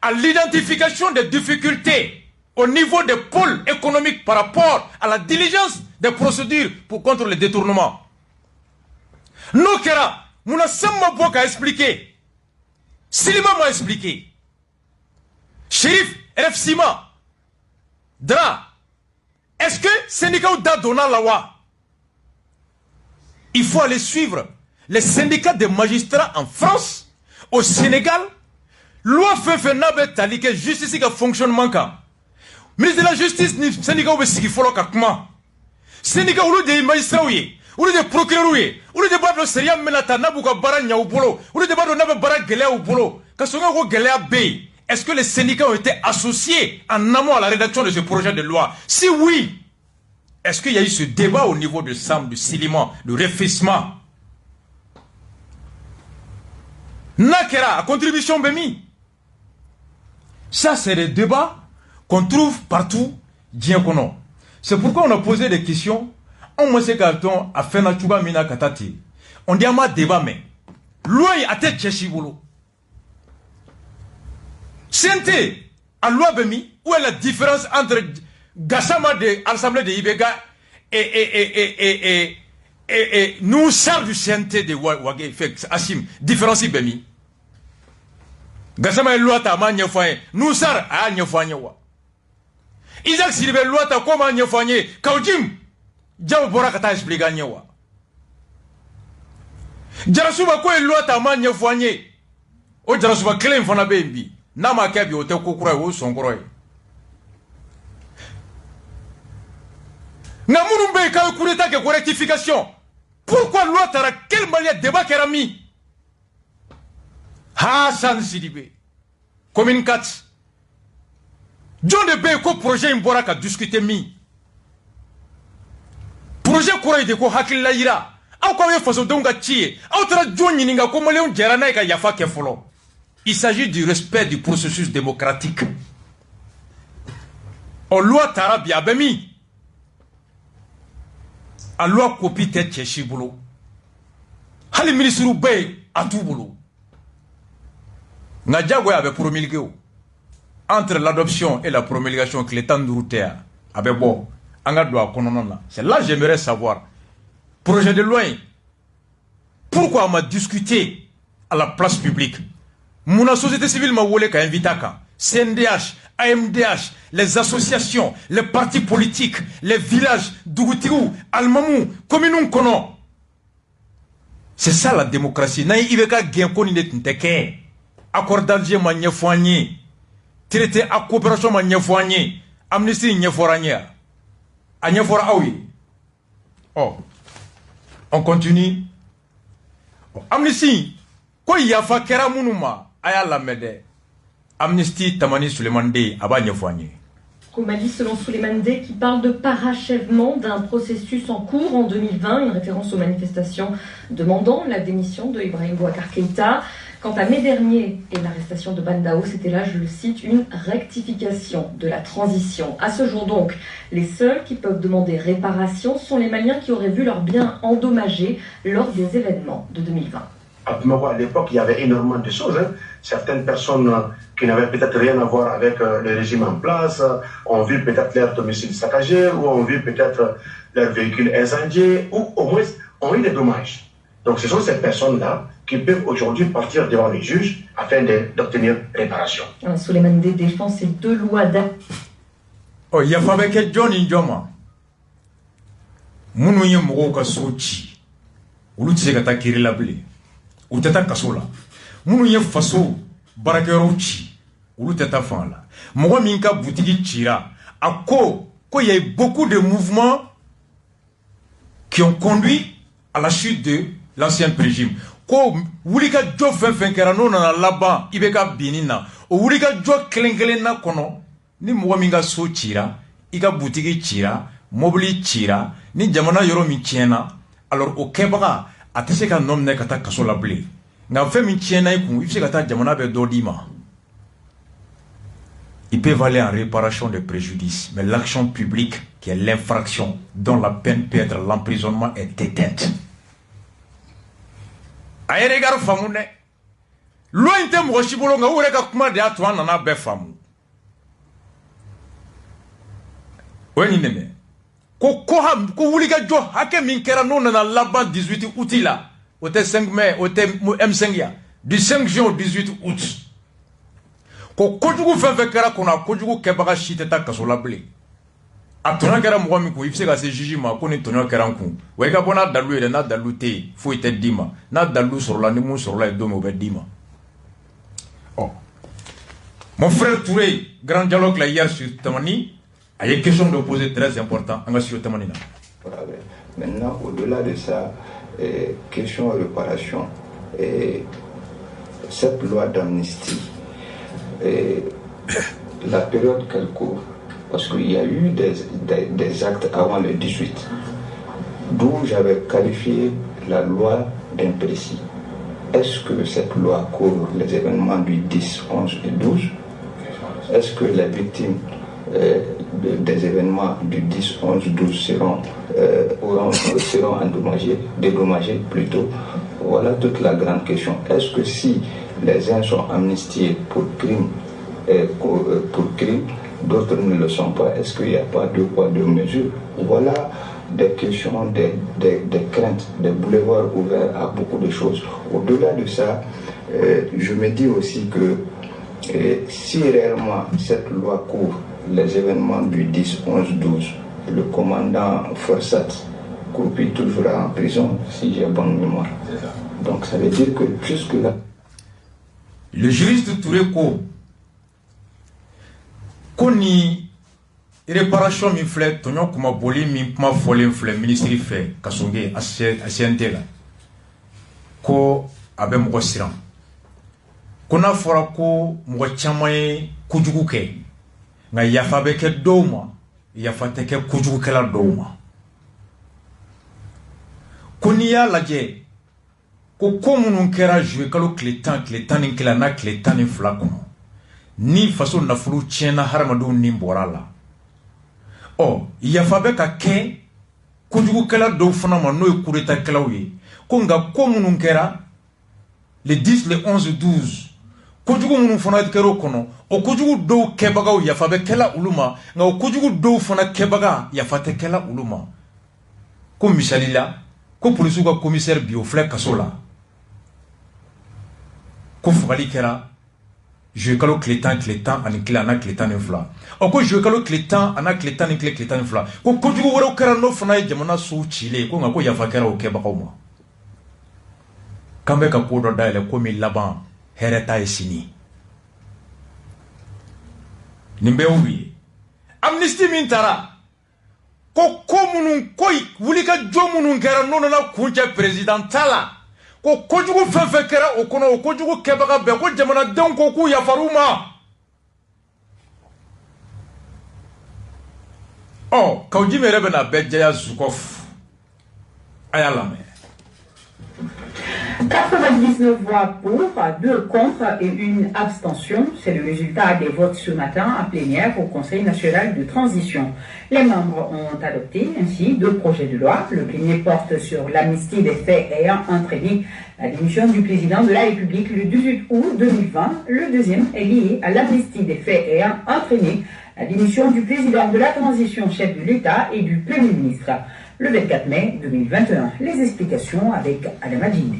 à l'identification des difficultés au niveau des pôles économiques par rapport à la diligence des procédures contre le détournement? Nokera, Mouna Samma Boka a expliqué. Silima m'a expliqué. Shérif, RF Sima, Dra, est-ce que syndicat Dadona Lawa? Il faut aller suivre les syndicats des magistrats en France, au Sénégal. Loi fait nabe talike justice qui fonctionnement ka. Ministre de la justice ni syndicat ou siki folo ka kuma. Syndicat ou des magistrats ou des procureurs ou des bado seria menata nabuka bara nya ou bolo ou des bado nabe bara gelea ou bolo. Kasonga ko gelea be. Est-ce que les syndicats ont été associés en amont à la rédaction de ce projet de loi? Si oui, est-ce qu'il y a eu ce débat au niveau de Sam, du Silima, du réfléchissement? Nakera, à contribution Bemi. Ça, c'est des débats qu'on trouve partout, bien qu'on. C'est pourquoi on a posé des questions. On m'a dit qu'on a fait un tuba mina katati. On dit à ma débat, mais loi a été tchèchibolo. Sente, à loi Bemi, où est la différence entre Gassama de l'Assemblée de Ibega et nous sert du CNT de Wagé Asim, différencie Bemi. Gassama est loi ta man nyefanye, nous sert à nyefanye wa. Isaac Silibé loi ta comment nyefanye, Kaujim, Djao Borakata explique nyewa. Jarasuba ko loi ta man nyefanye, o Jarasuba claim fona bembi, nama kabi o te kokura o songoroy. Namourumbe ka coup d'état que rectification. Pourquoi loi tara quel malien débat qu'elle a mis? Hassan Sidibé. Commune 4. John de Beko projet Mbora ka discuté mi. Projet Kouraï de ko hakil laïra. Aw ko façon donga tie. Aw tara John ninga ko malien jarana ka yafa ke folo. Il s'agit du respect du processus démocratique. On loi tara bi abemi. A loi copie tête Tchèchibolo. Hali ministre Bay à tout boulot. Nadjagwe avait promulgué. Entre l'adoption et la promulgation que l'État nous route avait bon. C'est là que j'aimerais savoir. Projet de loi. Pourquoi on m'a discuté à la place publique? Mon société civile m'a voulu qu'à inviter à CNDH, AMDH, les associations, les partis politiques, les villages, Dougoutirou, Almamou, Kominun Kono. C'est ça la démocratie. Naï Iveka Giankoni Neteke. Accord d'Alger m'a nyefouagné. Traité à coopération m'a nyefouagné. Amnesty nyefouagné. A nyefouagné, ah oui. Oh. On continue. Amnesty. Quoi y a fait kera mounouma. Aya la mede. Amnesty Tamani Sulemande Aba nyefouagné. Qu'au Mali, selon Souleymane Dey, qui parle de parachèvement d'un processus en cours en 2020, une référence aux manifestations demandant la démission de Ibrahim Boubacar Keïta. Quant à mai dernier et l'arrestation de Bandao, c'était là, je le cite, une rectification de la transition. À ce jour donc, les seuls qui peuvent demander réparation sont les Maliens qui auraient vu leurs biens endommagés lors des événements de 2020. À l'époque, il y avait énormément de choses. Certaines personnes qui n'avaient peut-être rien à voir avec le régime en place ont vu peut-être leur domicile saccagé ou ont vu peut-être leur véhicule incendié ou au moins ont eu des dommages. Donc ce sont ces personnes-là qui peuvent aujourd'hui partir devant les juges afin d'obtenir réparation. Souleymane Dey défend ces deux lois Oh, il y a pas que Johnny Joma. Munu ye mogo ka sochi. Ulu tse ka ta kiri labli. Ou tata kasola. Munu ye faso barakero chi. Ulu tata fan la. Mogo minka boutique chira. Ako il y a eu beaucoup de mouvements qui ont conduit à la chute de l'ancien régime. Ko wulika jo fen kera no na laba ibeka binina. O wulika jo klenkelen na kono. Ni mogo minga so chira, ika boutique chira, mobili chira, ni jamana yoro mi tiena, alors au kebaga, atese ka nom ne kata kaso la ble. Nga fe mi tiena iku, ifse kata jamana be dodima. Ils peuvent aller en réparation de préjudice, mais l'action publique, qui est l'infraction, dont la peine peut être l'emprisonnement, est éteinte. Aye regard famune. Loin te mo shibolo nga ureka kuma de atwa na be famu. Weni neme ko wulika jo hake min kera no na laban 18 août là au 5 mai au M5 ya du 5 juin au 18 août ko kojugu fe kera kona kojugu kebaga shite ta kaso labli atona kera mo mi ko ifse ka se jijima ko ni tono kera nku we ka bona dalu ele na dalu te fo ite dima na dalu sur la ni mu sur la do mo be dima. Oh mon frère Touré, grand dialogue là hier sur Tamani. Il y a une question de poser très importante. Maintenant, au-delà de ça, question de réparation, cette loi d'amnistie, la période qu'elle court, parce qu'il y a eu des actes avant le 18, d'où j'avais qualifié la loi d'imprécis. Est-ce que cette loi couvre les événements du 10, 11 et 12? Est-ce que les victimes des événements du 10, 11, 12 seront dédommagés plutôt? Voilà toute la grande question. Est-ce que si les uns sont amnistiés pour crime, d'autres ne le sont pas, est-ce qu'il n'y a pas deux poids, deux mesures? Voilà des questions, des craintes, des boulevards ouverts à beaucoup de choses. Au-delà de ça, je me dis aussi que si réellement cette loi couvre les événements du 10, 11, 12, le commandant Forsat croupit toujours en prison, si j'ai bonne mémoire. Donc ça veut dire que jusque-là... Le juriste Touré Koni réparation mi flè tonyo kuma boli mi kuma folen flè ministre fait kasonge asiente la ko abe mo siran kona fora ko mo chamaye kujugu ke nga yafa be ke doma yafa te ke kujugu ke la doma koni ya laje ko komunun kera jouer kalo kletan ni kila na kletan ni flakono ni façon na fulu tiena harmadu ni borala oh yafa be ka ke kujugu ke la do fana ma no e kureta kelawi ko nga komunun kera le 10 le 11 12 kojugu munu fana kero kono o kojugu do kebaga yafa be kela uluma nga o kojugu do fana kebaga yafa te kela uluma ko misalila ko polisu ka commissaire bio flek kasola ko fugali kera je kalo kletan ani klana kletan infla o ko je kalo kletan ana kletan ni kletan infla ko kojugu woro kera no fana jamana su chile ko nga ko yafa kera o kebaga uma kambe ka kodo dale ko mi laban hereta esini nimbe uwi amnesty mintara ko komunun koy wulika jomunun kera nono na kunja presidentala ko kojugu fefe kera okono o kojugu kebaga be ko jamana den ko ku yafaruma Oh, Kaoudjim est revenu à Bedjaya Zoukov. Ayala. 99 voix pour, 2 contre et 1 abstention. C'est le résultat des votes ce matin à plénière au Conseil national de transition. Les membres ont adopté ainsi 2 projets de loi. Le premier porte sur l'amnistie des faits ayant entraîné la démission du président de la République le 18 août 2020. Le deuxième est lié à l'amnistie des faits ayant entraîné la démission du président de la transition, chef de l'État et du Premier ministre. Le 24 mai 2021. Les explications avec Adama Djindé.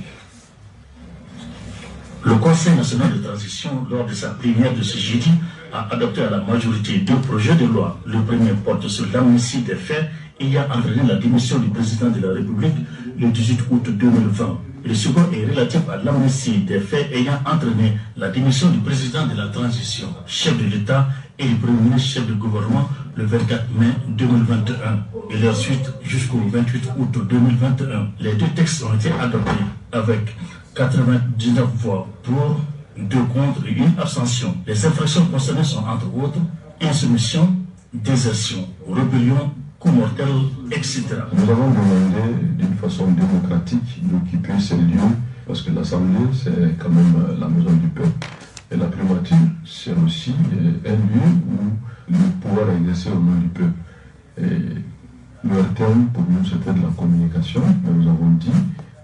Le Conseil national de transition, lors de sa plénière de ce jeudi, a adopté à la majorité 2 projets de loi. Le premier porte sur l'amnistie des faits ayant entraîné la démission du président de la République le 18 août 2020. Le second est relatif à l'amnistie des faits ayant entraîné la démission du président de la transition, chef de l'État et du Premier ministre, chef de gouvernement, le 24 mai 2021 et leur suite jusqu'au 28 août 2021. Les 2 textes ont été adoptés avec 99 voix pour, 2 contre et 1 abstention. Les infractions concernées sont entre autres insoumission, désertion, rébellion, coup mortel, etc. Nous avons demandé d'une façon démocratique d'occuper ces lieux parce que l'Assemblée c'est quand même la maison du peuple. Et la primature c'est aussi un lieu où le pouvoir est exercé au nom du peuple. Et leur terme pour nous c'était de la communication, mais nous avons dit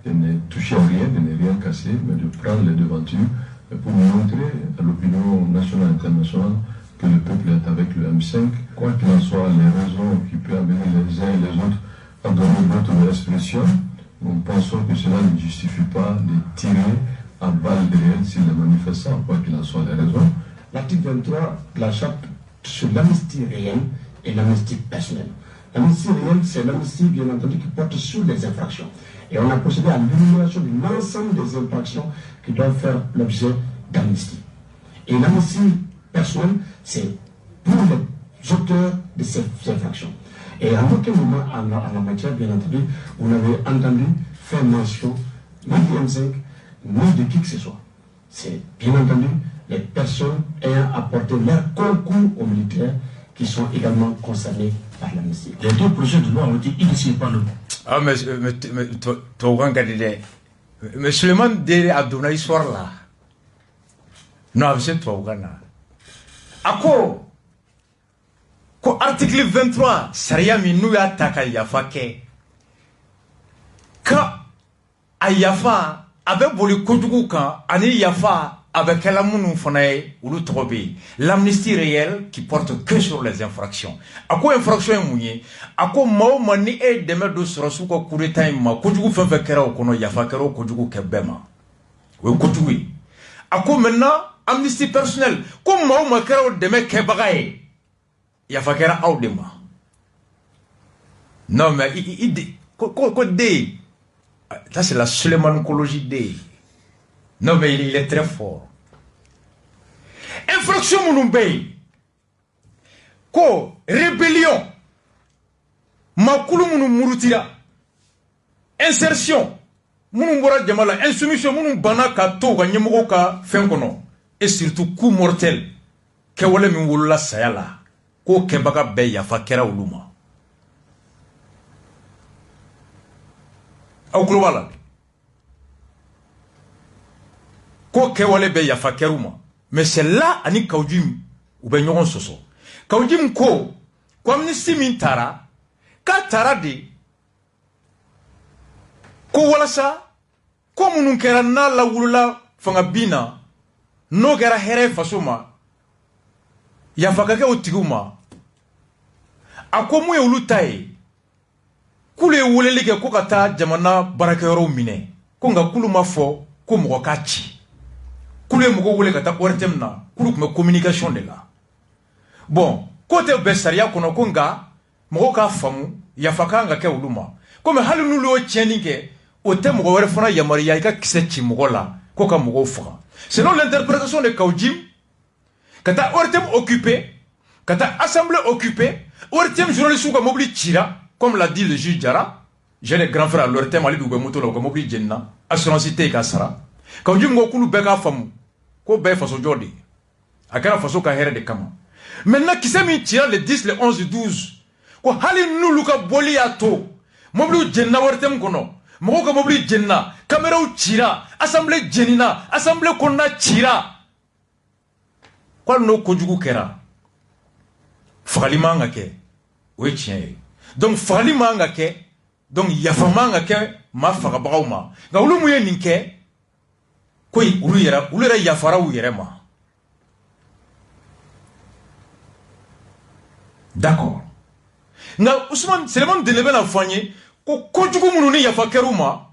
de ne toucher à rien, de ne rien casser, mais de prendre les devantures pour montrer à l'opinion nationale et internationale que le peuple est avec le M5. Quoi qu'il en soit, les raisons qui peuvent amener les uns et les autres à donner d'autres expressions, nous pensons que cela ne justifie pas de tirer à balles réelles sur les manifestants, quoi qu'il en soit les raisons. L'article 23 de la charte sur l'amnistie réelle et l'amnistie personnelle. L'amnistie réelle, c'est l'amnistie, bien entendu, qui porte sur les infractions. Et on a procédé à l'élimination de l'ensemble des infractions qui doivent faire l'objet d'amnistie. Et l'amnistie personnelle, c'est pour les auteurs de ces infractions. Et à aucun moment en la matière, bien entendu, vous n'avez entendu faire mention ni du M5, ni de qui que ce soit. C'est bien entendu les personnes ayant apporté leur concours aux militaires qui sont également concernés par l'amnistie. Les 2 projets de loi ont été initiés par le... Ah, mais Suleiman Dere Abdoulaye soir là. Non, c'est toi, Ougana. Ako, article 23, Saria Minou Yataka Yafake. Ka Ayafa, avec Boli Koduguka, Ani Yafa, avec Kalamoun Fonae, ou le Trobé, l'amnistie réelle qui porte que sur les infractions. À quoi infraction est mouillée? À quoi Mao Mani est de mettre sur Rasuko Kuretaima, Kodugu Fenfekera au Kono Yafakero, Kodugu Kebema. Oui, Kodugu. À quoi maintenant, amnistie personnelle? Comme Mao Makero de mettre Kebagae, Yafakera Audema. Non, mais il dit, ça c'est la Suleimancologie D. Non, mais il est très fort. Infraction Mounoubé. Ko, rébellion. Makulu Mounou Mourutira. Insertion. Mounou Moura Djamala. Insoumission Mounou Banaka Toga Nyemoka Fenkono. Et surtout coup mortel. Kewale Mouloula Sayala. Ko Kebaka Beya Fakera Uluma. Aouklouala. Ko kewale be yafa keruma mais c'est là ani Kaoudjim ou be nyogon soso Kaoudjim ko amnistie min tara ka tara de ko wala sa ko munun kera na la wulula fanga bina no gara here fasoma yafa ka ke otiguma akomu e ulutai kule wulele ke ko kata jamana barakero mine ko nga kuluma fo ko mo kachi Koulé moko wole kata ortem na koulou me communication de là. Bon, côté Bessaria kono konga moko ka famu ya fakanga ke uluma. Comme halu nulo tieninge otem moko were fona ya maria ka kisechi moko la koka moko fra. Selon l'interprétation de Kaoudjim, kata ortem occupé, kata assemblée occupée, ortem journaliste ko mobili tira comme l'a dit le juge Diara. J'ai les grands frères l'ortem ali dubé moto la ko mobili jenna assurance té ka sara. Kaoudjim ngo koulou beka famu ko be faso jodi akara faso ka here de kama maintenant qui s'est mis tiré le 10 le 11 le 12 ko hali nulu ka boli ya to mobili jenna wartem kono mo ko mobili jenna kamera cira assemblée jenina assemblée konna cira ko no kojugu kera fagali manga ke we tien donc fagali manga ke donc yafa manga ke ma faga bagauma ga ulu muye ninke koy ulu yera yafara u yere ma. D'accord. Nga Ousmane Seleman Delebe na fanye ko kojugu munu ni yafa keruma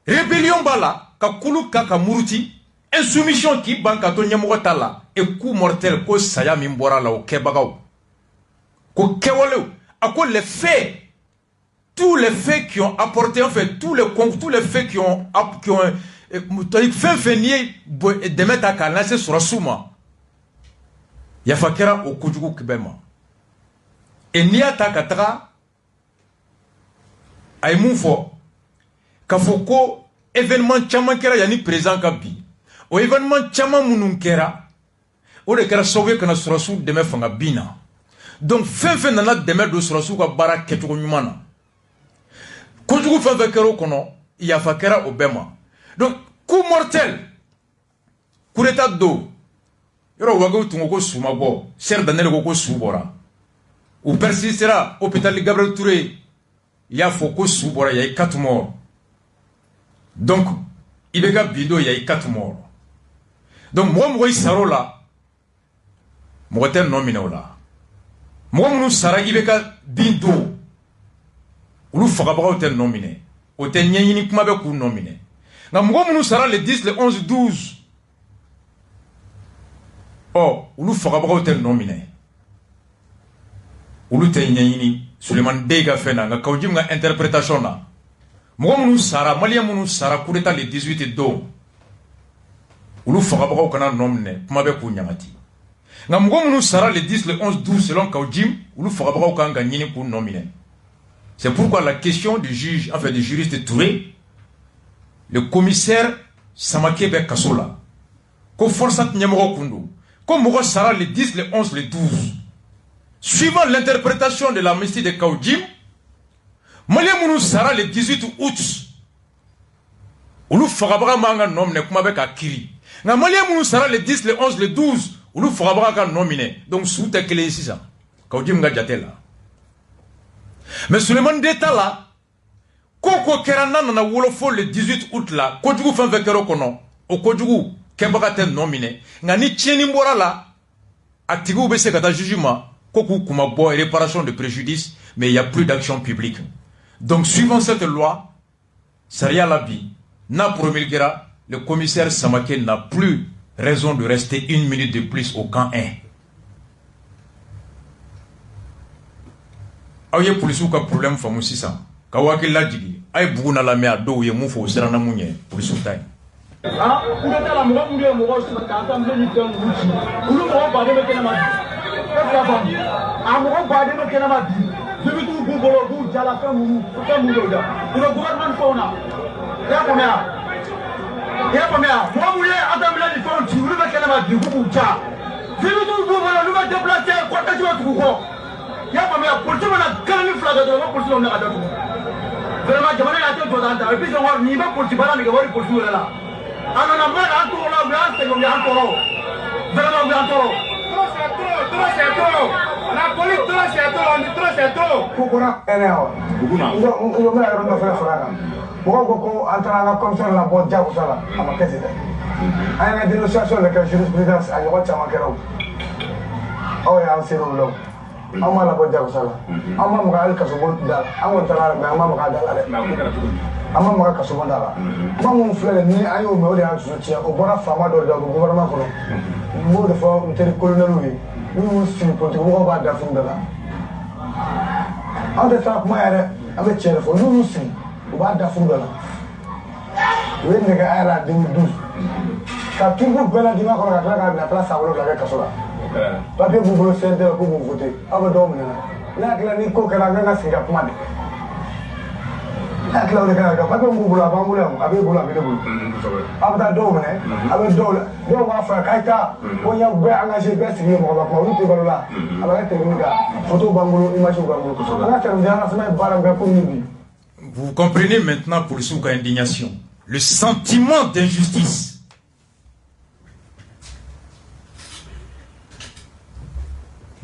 rébellion bala ka kulu ka muruti insoumission ki banka to nyamogo tala e coup mortel ko saya min bora la o kebagaw ko kewole ako les faits, tous les faits qui ont apporté en fait tous les faits qui ont fait nier de mettre à calmer sur Souma yafa kera o kojugu kibema. Et Nia Takatra a fo Kafoko événement chaman kera yani présent kabi o événement chaman munun kera o de kera sauvé kana surasu deme fanga bina donc fin nana deme do surasu ka bara ketugo nyumana kojugu fin kero kono ya fakera obema donc coup mortel coup d'état do yoro wago tungo ko suma bo ser danel ko subora ou persistera hôpital Gabriel Touré il y a foko subora il y a 4 morts donc il y a bido il y a 4 morts donc moi sarola moi ten nominé là moi nous sara il y a bido ou faga ba hotel nominé hotel nyini kuma be ku nominé na moi nous sara le 10 le 11 12 oh ou faga ba hotel nominé ulu te nyanyini Suleiman Dega fena nga kawjim nga interprétation na mo munu sara malien munu sara coup d'état le 18 do ulu faga bako kana nomne kuma be ku nyamati nga mo munu sara le 10 le 11 12 selon kawjim ulu faga bako kanga nyini ku nomine. C'est pourquoi la question du juge enfin du juriste Touré le commissaire Samake be kasola ko forçat nyamoro kundu ko mo sara le 10 le 11 le 12 suivant l'interprétation de l'amnistie de Kaoudjim, Malien Mounou Sara le 18 août, Oulou Farabra Manga nomine comme avec Akiri. Malien Mounou Sara le 10, le 11, le 12, Oulou Farabra nomine. Donc, sous tes clés ici, ça. Kaoudjim Gadjatela. Mais Suleiman Deta là, Koko Kerana na Wolofo le 18 août là, Kodjougou fin vekero kono, au Kodjougou, Kembagate nomine. Nani Tieni Mbora là, Aktigou Bese Kata jugement. Et réparation de préjudice, mais il n'y a plus d'action publique. Donc, suivant cette loi, Saria Labi, n'a promulguera, le commissaire Samake n'a plus raison de rester 1 minute de plus au camp 1. Aouye police ou ka problème famu sisa. Kawaki ladjigi, ay buguna la mea do ye mufo serana munye police tay. Ah, vous êtes la mort, vous êtes mort, vous êtes mort, vous êtes mort, amogo bade no kenama bi bibi tu gugolo bu jala ka mu da uno gouvernement fona ya komea mo muye atamila di fon ti ulu be kenama bi ku ja bibi tu gugolo lu ba déplacer ko ta jiwa ku ko ya komea pour tu na kalani flaga do ko pour tu na ada vraiment jamana ya to da et puis on va ni ba pour tu bala ni ko pour tu la anana ma la to la ba se ko ya to vraiment bien to. La police c'est trop. Kukuna eneo. Kukuna. Ndio mimi naona fanya faraga. Moko antara commissaire la bodja kusala ama kesi ta. Aya dénonciation de la jurisprudence a yoka chama kero. Aw ya sero lo. Ama la bodja kusala. Ama mga al kasubon dal. Ama tara me ama mga dal. Ama mga kasubon dal. Mamu flele ni ayo me odi an sutia o bona fama do do gouvernement ko. Mo de fo inter colonel wi. Nous sommes politique, nous sommes dans le là. En fait, moi, avec Tchéléfo, nous sommes dans le là. Oui, nous sommes en 2012. Quand tout le monde veut la dimanche, on a la place à l'autre avec Kassola. Papier, vous voulez faire pour vous voter. Avant de dormir, là, il y a un co qui a gagné Singapour. ak law de ka ka ko mu bula ba mu la abe bula be bulu abda do mane abe do la do wa fa kaita ko ya be engagé be sigi mo ba ko lu te balula aba te mu ga photo bangulo image bangulo ko ala terme dana sama baram be ko ni. Vous comprenez maintenant pour Souka indignation, le sentiment d'injustice.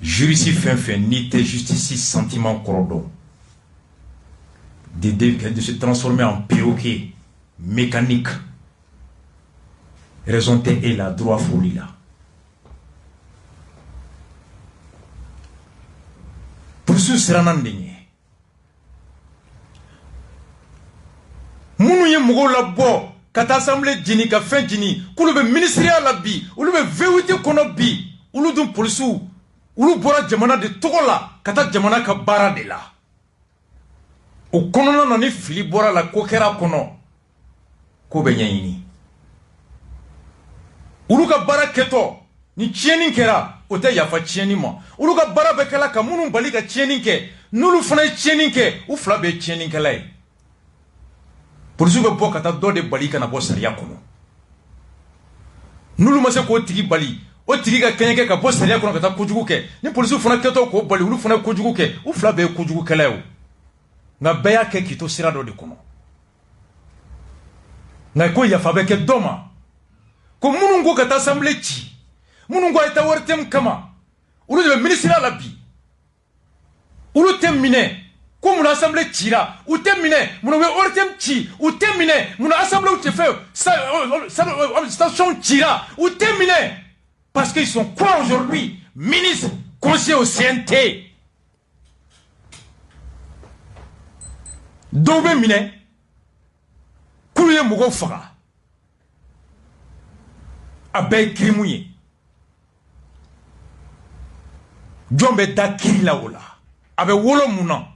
Jurici fin ni tes justice sentiment cordo. De se transformer en perroquet mécanique. Raison T et la droit folie là. Pour ce sera n'andégné. Munu ye mɔgɔw labɔ ka taa assemblée jini ka fɛn jini k'olu bɛ ministériya la bi olu bɛ V8 kɔnɔ bi olu dun polisiw olu bɔra jamana de tɔgɔ la ka taa jamana ka baara de la o kɔnɔna na ni fili bɔra la ko kɛra kɔnɔ ko bɛ ɲɛɲini olu ka baara kɛtɔ ni tiɲɛni kɛra o tɛ yafa tiɲɛni ma olu ka baara bɛ kɛla ka minnu bali ka tiɲɛni kɛ n'olu fana ye tiɲɛni kɛ u fila bɛ ye tiɲɛnikɛla ye. Polisiw bɛ bɔ ka taa dɔ de bali kana bɔ sariya kɔnɔ n'olu ma se k'o tigi bali o tigi ka kɛɲɛ kɛ ka bɔ sariya kɔnɔ ka taa kojugu kɛ ni polisiw fana kɛtɔ k'o bali olu fana ye kojugu kɛ u fila bɛɛ ye kojugukɛla ye o nka bɛɛ y'a kɛ k'i to sira dɔ de kɔnɔ nka ko yafa bɛ kɛ dɔ ma ko minnu ko ka taa assemblée ci minnu ko a ye taa wari tɛ min kama olu de bɛ ministériya la bi olu tɛ minɛ. Ko mun assemblée cira ou terminé mun bɛ ordre ci ou terminé mun assemblée ou te fait station cira ou terminé parce qu'ils sont quoi aujourd'hui ministres conseillers au CNT dɔw bɛ minɛ k'olu ye mɔgɔw faga a bɛɛ ye crime ye jɔn bɛ da kiiri la o la a bɛ wolo mun na.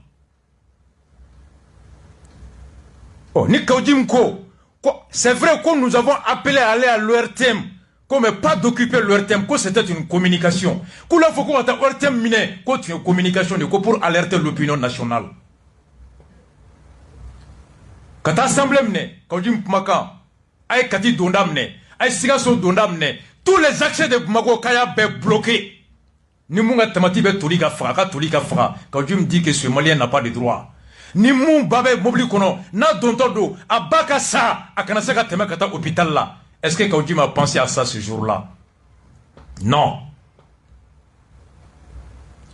Ni Kaoudim ko, c'est vrai que nous avons appelé à aller à l'ORTM, mais pas d'occuper l'ORTM, que c'était une communication. Qu'il faut qu'on ait l'ORTM miné, que c'est une communication pour alerter l'opinion nationale. Quand l'Assemblée miné, Kaoudim Pmaka, aïe Kati Dondamne, aïe Sigaso Dondamne, tous les accès de Bumako Kaya be bloqués. Ni Munga Tamati be Tolika Fra, Kaoudim dit que ce Malien n'a pas de droit. Ni mun babe mobili kono na donto do abaka sa akana se ka teme kata hôpital là. Est-ce que Kaoudim a pensé à ça ce jour-là? Non.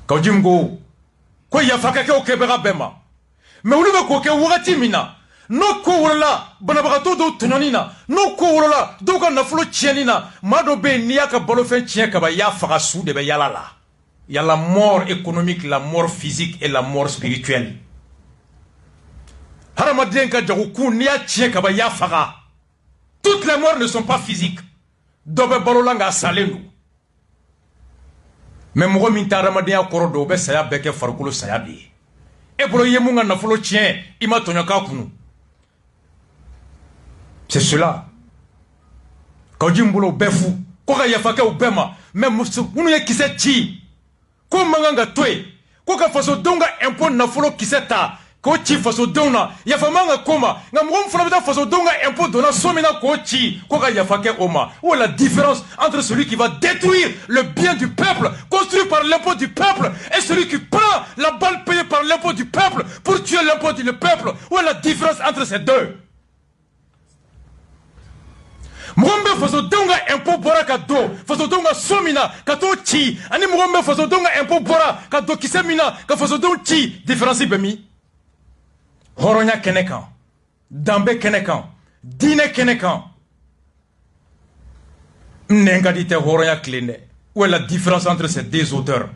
Kaoudim go ko ya faka ke o kebera bema. Mais ulu be ko ke wagati mina. No ko wala banabagato do tononina. No ko wala do ka nafulo tienina. Mado be niya ka balo fen tien ka ba ya faka sou de be yala la. Il y a la mort économique, la mort physique et la mort spirituelle. Toutes les morts ne sont pas physiques. Mais moi, minta ramadia korodo be saya beke farkulo saya bi. E bolo yemunga na folo tien ima tonyaka kunu. C'est cela. Kaoudim bolo befu, koka yafake ubema, même munu ye kise chi. Ko manganga twe, koka faso donga impôt na folo kiseta. Kochi faso dona yafamanga koma nga mgom fona faso donga impôt dona somina kochi koka yafake oma. Où est la différence entre celui qui va détruire le bien du peuple construit par l'impôt du peuple et celui qui prend la balle payée par l'impôt du peuple pour tuer l'impôt du peuple? Où est la différence entre ces deux? Mgombe faso donga impôt bora kato faso donga somina kato chi ani mgombe faso donga impôt bora kato kisemina ka faso donga chi différence bemi. Horonya kenekan, Dambe kenekan, Dine kenekan. Nengadite Horonya klene. Où est la différence entre ces deux auteurs?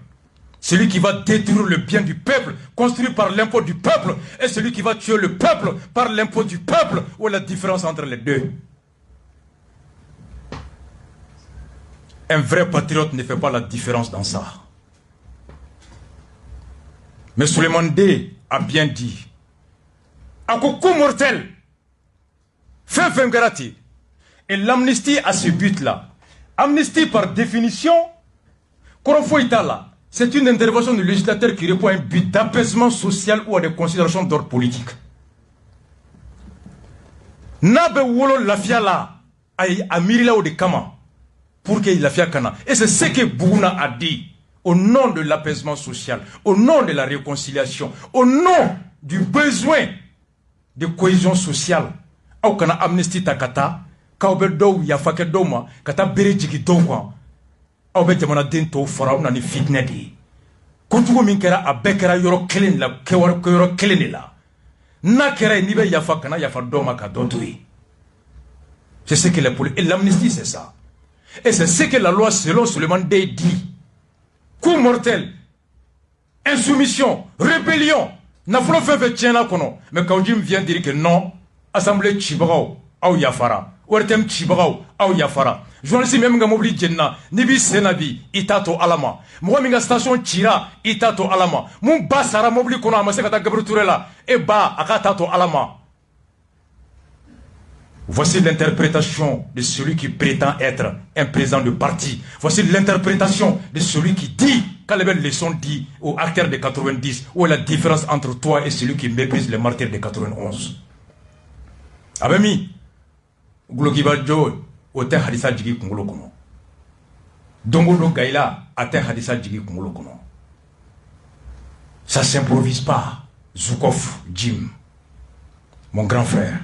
Celui qui va détruire le bien du peuple, construit par l'impôt du peuple, et celui qui va tuer le peuple par l'impôt du peuple. Où est la différence entre les deux? Un vrai patriote ne fait pas la différence dans ça. Mais Suleiman D a bien dit. Un coup mortel. Fin garati. Et l'amnistie a ce but-là. Amnistie par définition, c'est une intervention du législateur qui répond à un but d'apaisement social ou à des considérations d'ordre politique. n'a be wolo lafiya la a miirila o de kama pour que lafiya kana. Et c'est ce que Bougouna a dit au nom de l'apaisement social, au nom de la réconciliation, au nom du besoin de cohésion sociale. Aw kana amnesty takata kaw be dow ya fake doma kata bere jigi dow kwa aw be jamana den to fara na ni fitna di kontugo min kera a bekera yoro kelen la kewar ko yoro kelen la na kera ni be ya fakana ya fa doma ka dotui. C'est ce que l'amnistie c'est ça. Et c'est ce que la loi selon Suleiman Dey dit. Coup mortel, insoumission, rébellion. N'a pas fait tiens kono. Mais quand Jim vient dire que non, assemblée Chibagao, ou Yafara, ou Ertem Chibagao, ou Yafara. Journaliste même nga mobili jenna, nibi senabi, itato alama. Moi minga station Chira, itato alama. Mon basara mobili kono amase kata Gabriel Tourela, et ba akatato alama. Voici l'interprétation de celui qui prétend être un président de parti. Voici l'interprétation de celui qui dit, quand les belles leçons dit aux acteurs de 90, où est la différence entre toi et celui qui méprise les martyrs de 91. Abemi, Goulokiba Joe, Ote Hadissa Djigi Kungolo Kono. Dongolo Gaïla, Ate Hadissa Djigi Kungolo Kono. Ça s'improvise pas. Zoukov, Jim, mon grand frère.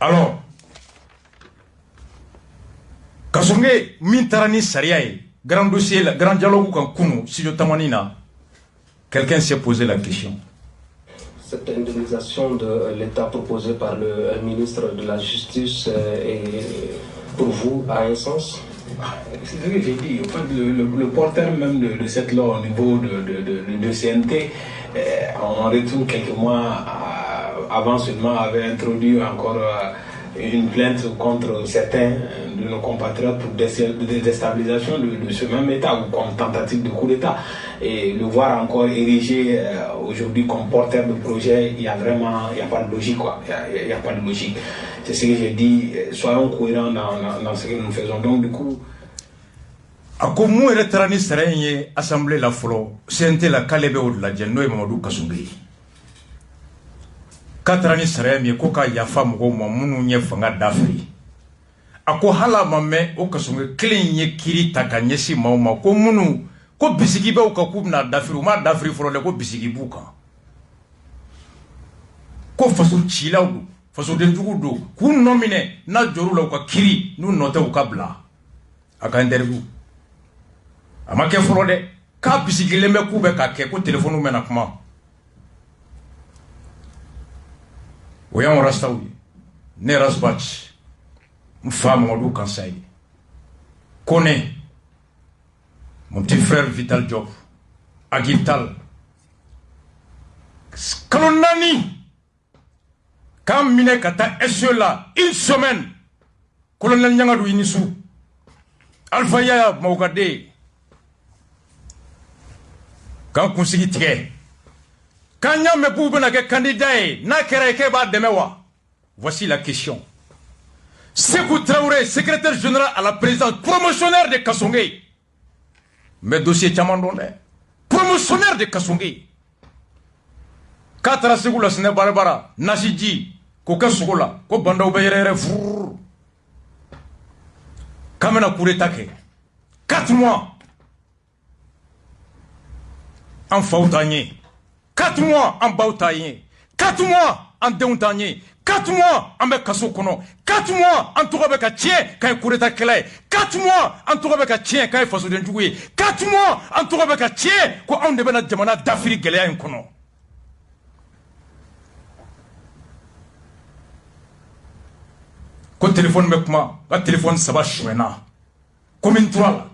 Alors, Kasonge Mintarani Sariae, grand dossier, grand dialogue quand Kounou, si je tamanina, quelqu'un s'est posé la question. Cette indemnisation de l'État proposée par le ministre de la Justice est pour vous à un sens? C'est ce que j'ai dit. En fait, le porteur même de cette loi au niveau de CNT, on retourne quelques mois avant seulement, avait introduit encore une plainte contre certains de nos compatriotes pour déstabilisation de ce même État ou comme tentative de coup d'État. Et le voir encore érigé aujourd'hui comme porteur de projet, il n'y a pas de logique, quoi. Il n'y a pas de logique. C'est ce que j'ai dit, soyons cohérents dans ce que nous faisons. Donc du coup, ako mu ere tarani serenye assemblée la folo sente la kalebe o la jenno e Mamadou Kasonge katrani seremye ko ka yafa mo munu nye fanga dafri ako hala mame o Kasonge klinye kiri takanyesi mauma ko munu ko bisigi be o ka kubna dafri ma dafri folo le ko bisigi buka ko faso chilawdu faso de jugudu ku nomine na joru la ko kiri nu note o kabla aka interview ama ke folo de ka bisigile me kube ka ke ko telephone mena kuma oyan rastawi ne rasbach mfama Mamadou Kansai connaît mon petit frère Vital Diop Agital kalonani kam mine kata esola une semaine colonel Nyangadou Inisu Alpha Yaya Maugade quand kunsigi tige quand Nyame Boubou n'a que candidat n'a que ba demewa. Voici la question. Sékou Traoré, secrétaire général à la présidence, promotionnaire de Kasonge. Mes dossiers Tchamandone. Promotionnaire de Kasonge. Katara Sékou la Sine Barabara, Nasiji, Koka Sogola, Ko Banda Oubeyere, Kamena Kouretake. 4 mois. En Fautanier, 4 mois en Bautaye, 4 mois en Deontanier, 4 mois en Bekasokono, 4 mois en Tourabeka Tien, quand il courait à Kelay, 4 mois en Tourabeka Tien, quand il faisait d'un jouet, 4 mois en Tourabeka Tien, quand on devait la Jamana d'Afrique Gelea en Kono. Quand téléphone me comment, le téléphone ça va chouena. Combien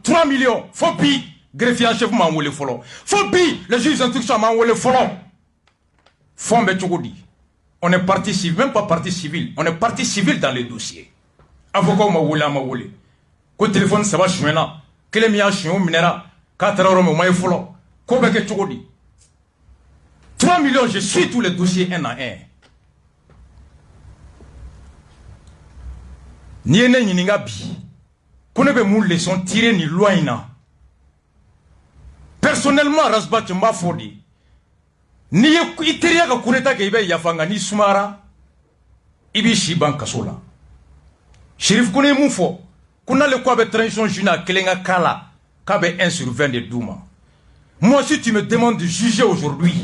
3 millions, faut pi. Greffier en chef m'a envoyé le follow. Faut bi, le juge d'instruction m'a envoyé le follow. Fombe Tchogodi. On est parti civil, même pas parti civil. On est parti civil dans les dossiers. Avocat m'a envoyé. Ko téléphone ça va chouena. Quel est mi a choué minera. 4 euros m'a envoyé follow. Combien que Tchogodi. 3 millions, je suis tous les dossiers un à un. Ni ene ni ninga bi. Qu'on be mou leçon tiré ni loin. Personnellement, Rasbat Mbafodi, Ni ye teriya ka coup d'état ke ibe yafanga ni sumara ibi shiban kasola. Shérif Kone mun fo kuna le quoi be transition juna kelenga kala ka be 1 sur 20 de Douma. Moi si tu me demandes de juger aujourd'hui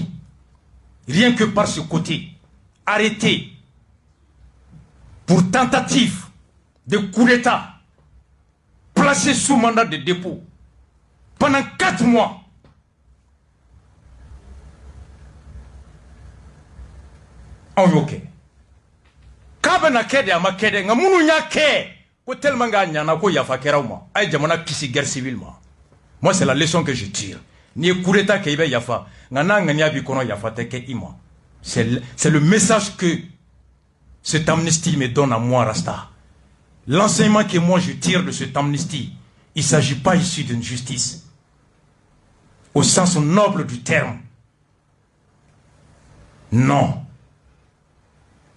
rien que par ce côté arrêté pour tentative de coup d'état placé sous mandat de dépôt pendant 4 mois. On yoke. Kabe na kede ama kede nga munu nya ke ko tellement nga nyana ko yafa kerauma ay jamana kisi guerre civile ma. Moi c'est la leçon que je tire. Ni coup d'état ke ibe yafa nga na ngania bi kono yafa te ke ima. C'est le message que cette amnistie me donne à moi Rasta. L'enseignement que moi je tire de cette amnistie, il ne s'agit pas ici d'une justice au sens noble du terme. Non.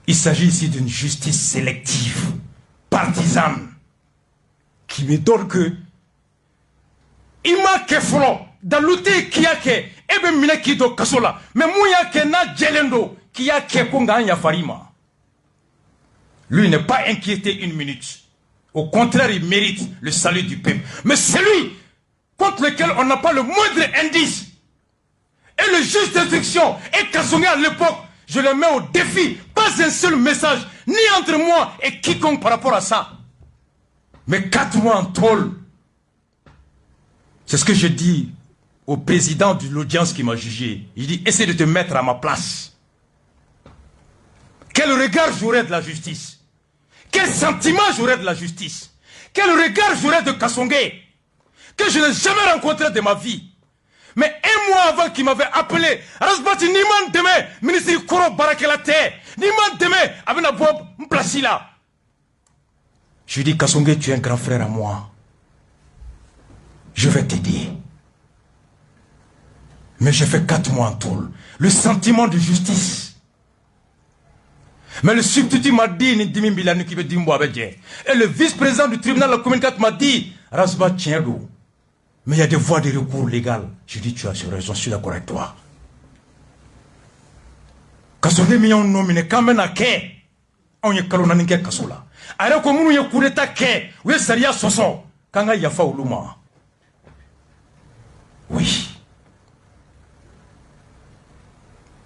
Il s'agit ici d'une justice sélective, partisane, qui me donne que ima keflo daluti kiyake ebe mine kido kasola mais mouya ke na jelendo kiyake konga anya farima. Lui n'est pas inquiété une minute. Au contraire, il mérite le salut du peuple. Mais celui contre lequel on n'a pas le moindre indice et le juge d'instruction et Kassonga à l'époque, je le mets au défi. Pas un seul message, ni entre moi et quiconque par rapport à ça. Mais 4 mois en tôle. C'est ce que je dis au président de l'audience qui m'a jugé. Il dit, essaie de te mettre à ma place. Quel regard j'aurais de la justice? Quel sentiment j'aurais de la justice? Quel regard j'aurais de Kassongé que je n'ai jamais rencontré de ma vie? Mais 1 mois avant qu'il m'avait appelé, Rasbati Niman Deme, ministre Koro Barakelate, Niman Deme, avec la boîte placée là. Je lui dis, Kassongé, tu es un grand frère à moi. Je vais t'aider. Mais j'ai fait 4 mois en tôle. Le sentiment de justice. Mais le substitut m'a dit, et le vice-président du tribunal de la commune 4 m'a dit, Rasba Tiendou, mais il y a des voies de recours légales. Je dis, tu as raison, je suis d'accord avec toi. Kassonde mi yon nomine kamena ke, on y kalona ninke kasola. Alors comme nous y coup d'état ke, oui saria soso, kanga yafa uluma. Oui.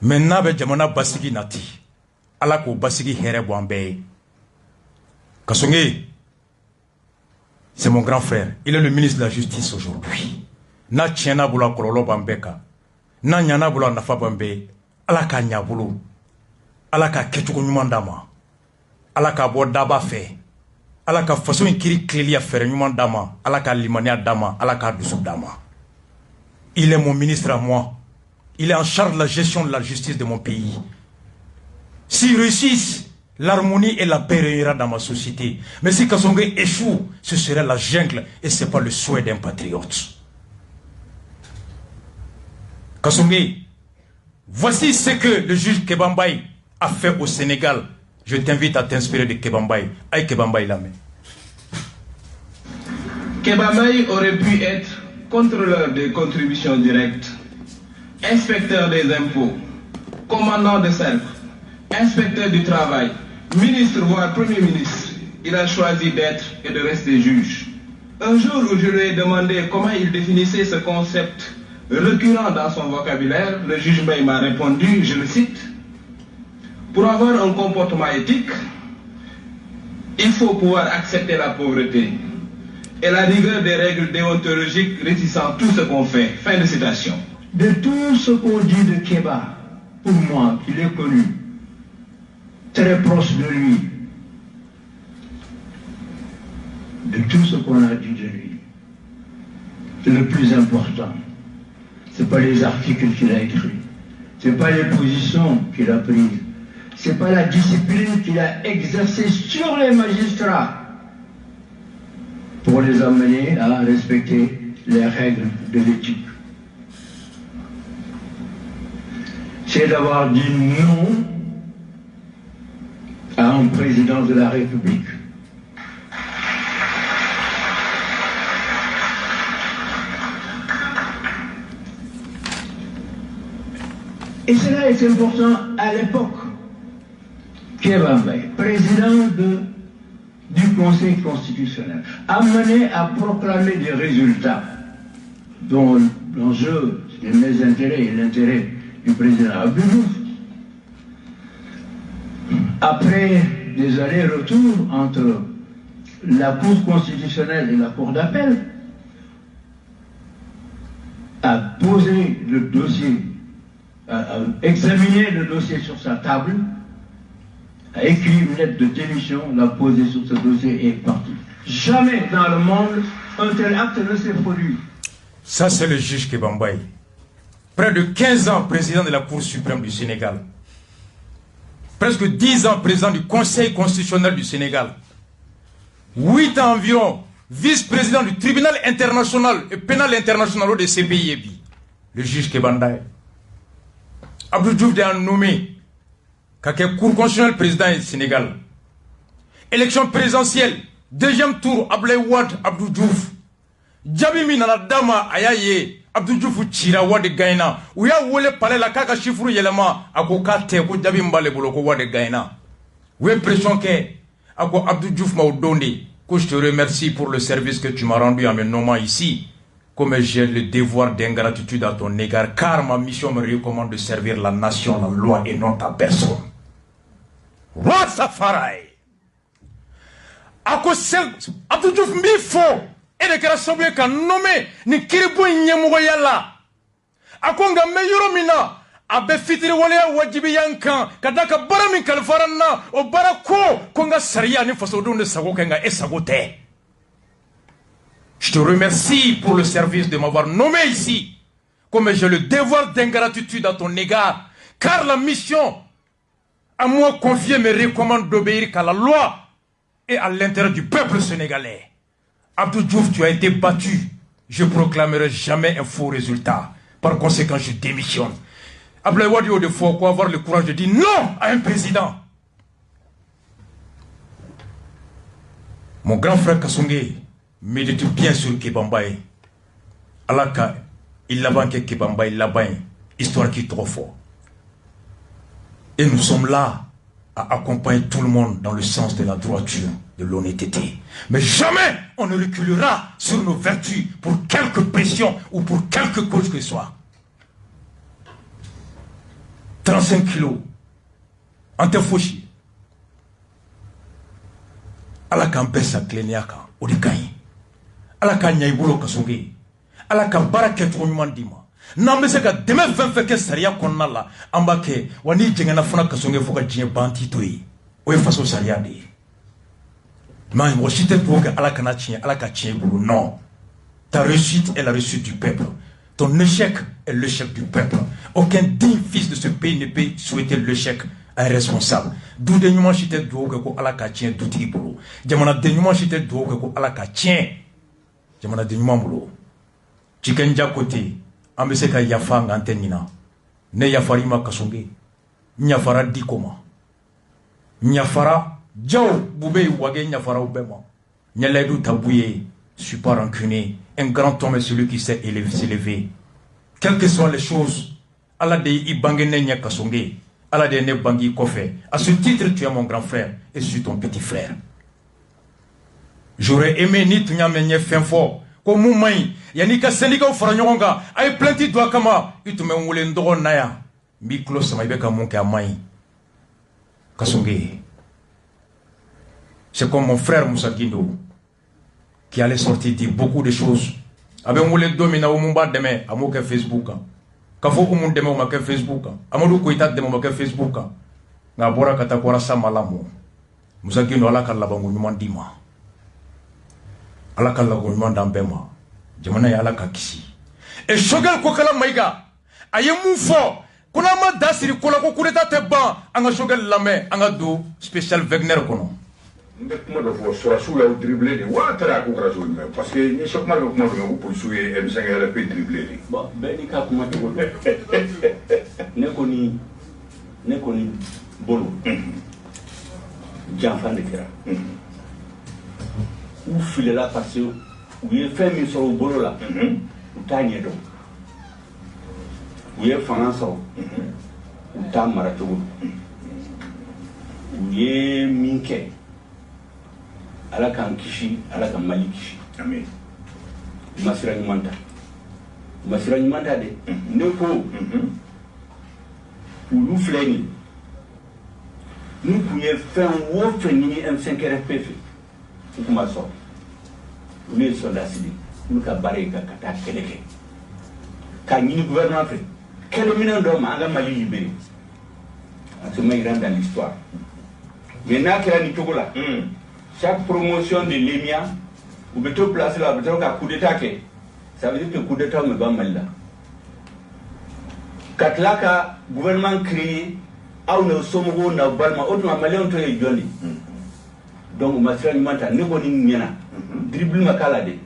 Maintenant, ben jamana basigi nati. Allah ko basigi here boambe. Kassonge, c'est mon grand frère. Il est le ministre de la Justice aujourd'hui. Na tiena bula kololo bambeka. Na nyana bula nafa bambe. Allah ka nyabulu. Allah ka ketuko nyumandama. Allah ka bo daba fe. Allah ka façon kiri kleli a faire nyumandama. Allah ka limania dama. Allah ka dusu dama. Il est mon ministre à moi. Il est en charge de la gestion de la justice de mon pays. S'ils réussissent, l'harmonie et la paix réunira dans ma société. Mais si Kassonge échoue, ce serait la jungle et ce n'est pas le souhait d'un patriote. Kassonge, voici ce que le juge Kebambaye a fait au Sénégal. Je t'invite à t'inspirer de Kebambaye. Aïe Kebambaye la main. Kebambaye aurait pu être contrôleur des contributions directes, inspecteur des impôts, commandant de cercle, inspecteur du travail, ministre voire premier ministre. Il a choisi d'être et de rester juge. Un jour où je lui ai demandé comment il définissait ce concept récurrent dans son vocabulaire, le juge Mbaye m'a répondu, je le cite, pour avoir un comportement éthique, il faut pouvoir accepter la pauvreté et la rigueur des règles déontologiques régissant tout ce qu'on fait. Fin de citation. De tout ce qu'on dit de Keba, pour moi, qu'il est connu, très proche de lui, de tout ce qu'on a dit de lui, le plus important, ce n'est pas les articles qu'il a écrits, ce n'est pas les positions qu'il a prises, ce n'est pas la discipline qu'il a exercée sur les magistrats pour les amener à respecter les règles de l'éthique. C'est d'avoir dit non à un président de la République. Et cela est important à l'époque. Kéba Mbaye, président du Conseil constitutionnel, a mené à proclamer des résultats dont l'enjeu, c'est les intérêts et l'intérêt du président Abdou Diouf. Après des allers-retours entre la Cour constitutionnelle et la Cour d'appel, a posé le dossier, a examiné le dossier sur sa table, a écrit une lettre de démission, l'a posé sur ce dossier et est parti. Jamais dans le monde un tel acte ne s'est produit. Ça, c'est le juge Kéba Mbaye. Près de 15 ans président de la Cour suprême du Sénégal. Presque 10 ans président du Conseil constitutionnel du Sénégal. 8 ans environ vice-président du tribunal international et pénal international de CPI. Le juge Kéba Mbaye. Abdou Diouf a nommé Kaké Cour constitutionnelle président du Sénégal. Élection présidentielle, deuxième tour, Abdoulaye Wade, Abdou Diouf. Jabi Minana Dama Ayaye, Abdou Diouf Chira Wade Gaina. Ou ya wole palais la kaka chiffre yelema, ako kate ko Jabi Mbale boloko Wade Gaina. Ou impression que, ako Abdou Diouf m'a donné, que je te remercie pour le service que tu m'as rendu en me nommant ici. Comme j'ai le devoir d'ingratitude à ton égard, car ma mission me recommande de servir la nation, la loi et non ta personne. Roi Safarai. Ako Abdou Diouf mbi fo. Et de kera sabu ka nommé ni kiribu nyemugo yalla. Ako nga me yoro mina abe fitiri wale wajibi yankan kadaka bara min kalfaranna o bara ko nga sariya ni fasodo ne sago kenga esagote. Je te remercie pour le service de m'avoir nommé ici. Comme j'ai le devoir d'ingratitude à ton égard, car la mission à moi confiée me recommande d'obéir qu'à la loi et à l'intérêt du peuple sénégalais. Abdou Diouf, tu as été battu. Je proclamerai jamais un faux résultat. Par conséquent, je démissionne. Abdoulaye Wade Diop de faut avoir le courage de dire non à un président. Mon grand frère Kassongé médite bien sur Kéba Mbaye. Alaka, il l'a banqué Kéba Mbaye, il l'a banqué. Histoire qui est trop fort. Et nous sommes là à accompagner tout le monde dans le sens de la droiture, de l'honnêteté. Mais jamais on ne reculera sur nos vertus pour quelque pression ou pour quelque cause que ce soit. 35 kilos. Antefouchi. Alaka mpesa kleniaka. Odikayi. Alaka nyaibulo kasonge. Alaka barake tuonyumandima. N'ambese ka deme 20 feke sariya konna la ambake wani jengena funa kasonge foka jien banti toyi oye faso sariya de mais moi si te pour que alaka na chien alaka chien bulu non, ta réussite est la réussite du peuple, ton échec est l'échec du peuple. Aucun digne fils de ce pays ne peut souhaiter l'échec à un responsable. D'où de nyuma si te do que ko alaka chien douti bulu jamana de nyuma si te do que ko alaka chien jamana de nyuma bulu chikenja côté ambese ka yafa ngantenina ne yafari ma kasonge nyafara dikoma nyafara jaw bube wage nyafara ubema nyaledu tabouye suis pas rancunier. Un grand homme est celui qui sait s'élever quelles que soient les choses. Ala de ibangene nya kasonge ala de ne bangi kofe. À ce titre tu es mon grand frère et je suis ton petit frère. J'aurais aimé ni tunya menye fin fort ko mumai yani ka syndicat fara nyonga ay planti do kama itume ngule ndogo naya mi close ma ibeka monke amai kasonge. C'est comme mon frère Moussa Guindo qui allait sortir dire beaucoup de choses avec ngule domina o mumba deme amoke Facebook ka foko mun deme o make Facebook amadou ko ita deme o make Facebook nga bora kata ko rasa malamu Moussa Guindo ala kala bangu nyumandima alaka la gouvernement d'Ambema jamana ya alaka kisi e shogal ko kala maiga aye mu fo kuna ma dasiri ko la ko kureta te ban anga shogal lame anga do spécial Wagner kono ndek mo do fo so su la dribbler de wa tara ko graso mais parce que ni sok ma ko mo do pour souyer M5 RP dribbler di bon ben ni ka ko ma ko ne ko ni bolo Jean Fan de Kera. Ou filer là parce que vous avez fait une sur le boulot là. Vous t'agnez donc. Vous avez fait un sort. taa mara cogo u ye min kɛ ala k'an kisi ala ka Mali kisi amen masira ɲuman ta masira ɲuman ta de ne ko ulu filɛ nin n'u kun ye fɛn o fɛn ɲini M5RFP fɛ u kun ma sɔrɔ ulu ye soldats de ulu ka baara ye ka taa kɛlɛ kɛ ka ɲini gouvernement fɛ kɛlɛminɛn dɔw ma an ka Mali libéré en se maillirant dans l'histoire mais n'a kɛra nin cogo la chaque promotion de l'EMIA u bɛ to place la u bɛ to ka coup d'état kɛ ça veut dire que coup d'état bɛ ban Mali la ka tila ka gouvernement créé aw n'aw somɔgɔw n'aw balima o tuma maliyɛnw tɔ ye jɔn de donc u ma sira ɲuman ta ne kɔni ɲɛna dribble ma k'a la dɛ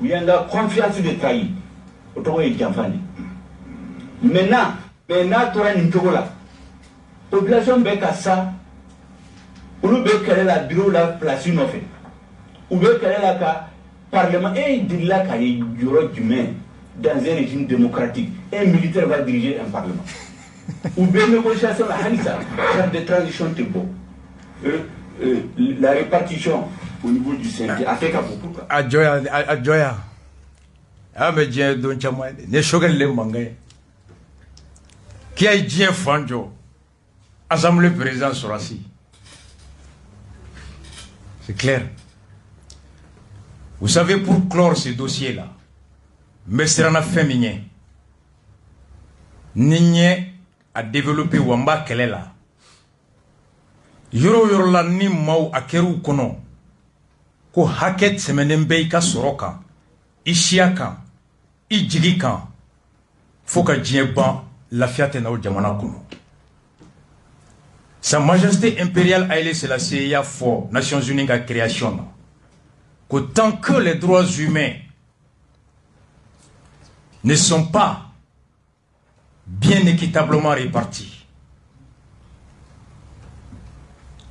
u y'an ka confiance de trahi o tɔgɔ ye janfa de maintenant mais n'a tora nin cogo la population bɛ ka sa olu bɛ kɛlɛ la bureau la place nɔfɛ u bɛ kɛlɛ la ka parlement dirila ka ye yɔrɔ jumɛn dans un régime démocratique un militaire va diriger un parlement ou bien négociation la halisa chef de transition te bon la répartition au niveau du CNT a fait qu'à beaucoup a joya mais Dieu don chama ne shogal le mangay qui a Dieu fanjo assemblée président Sorasi c'est clair. Vous savez, pour clore ce dossier-là, M. Serana Féminin, Nigné a développé Wamba Kelela. Yoro Yorola ni mau akeru kono. Ko haket semenembeika soroka. Ishiaka. Ijigika. Foka djieban la fiate na jamana kono. Sa Majesté impériale Haïlé Sélassié y a fort Nations Unies à création. Que tant que les droits humains ne sont pas bien équitablement répartis,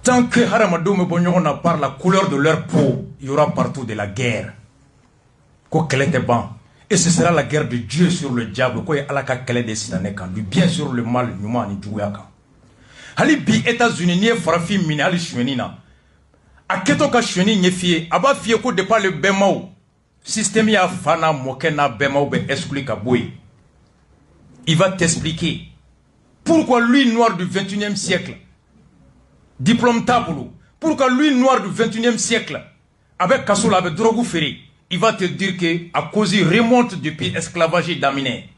tant que Haramadou Mbonyo n'a pas la couleur de leur peau, il y aura partout de la guerre. Et ce sera la guerre de Dieu sur le diable. Du bien sur le mal, Halibi États-Unis ni farafi mini ali shwenina. Aketo ka shweni nyefie aba fie ko de pas le bemao. Système ya fana mokena bemao be exclu ka boy. Il va t'expliquer pourquoi lui noir du 21e siècle diplôme tabou. Pourquoi lui noir du 21e siècle avec Kassoula avec Drogou Ferry. Il va te dire que à cause il remonte depuis esclavage d'Aminé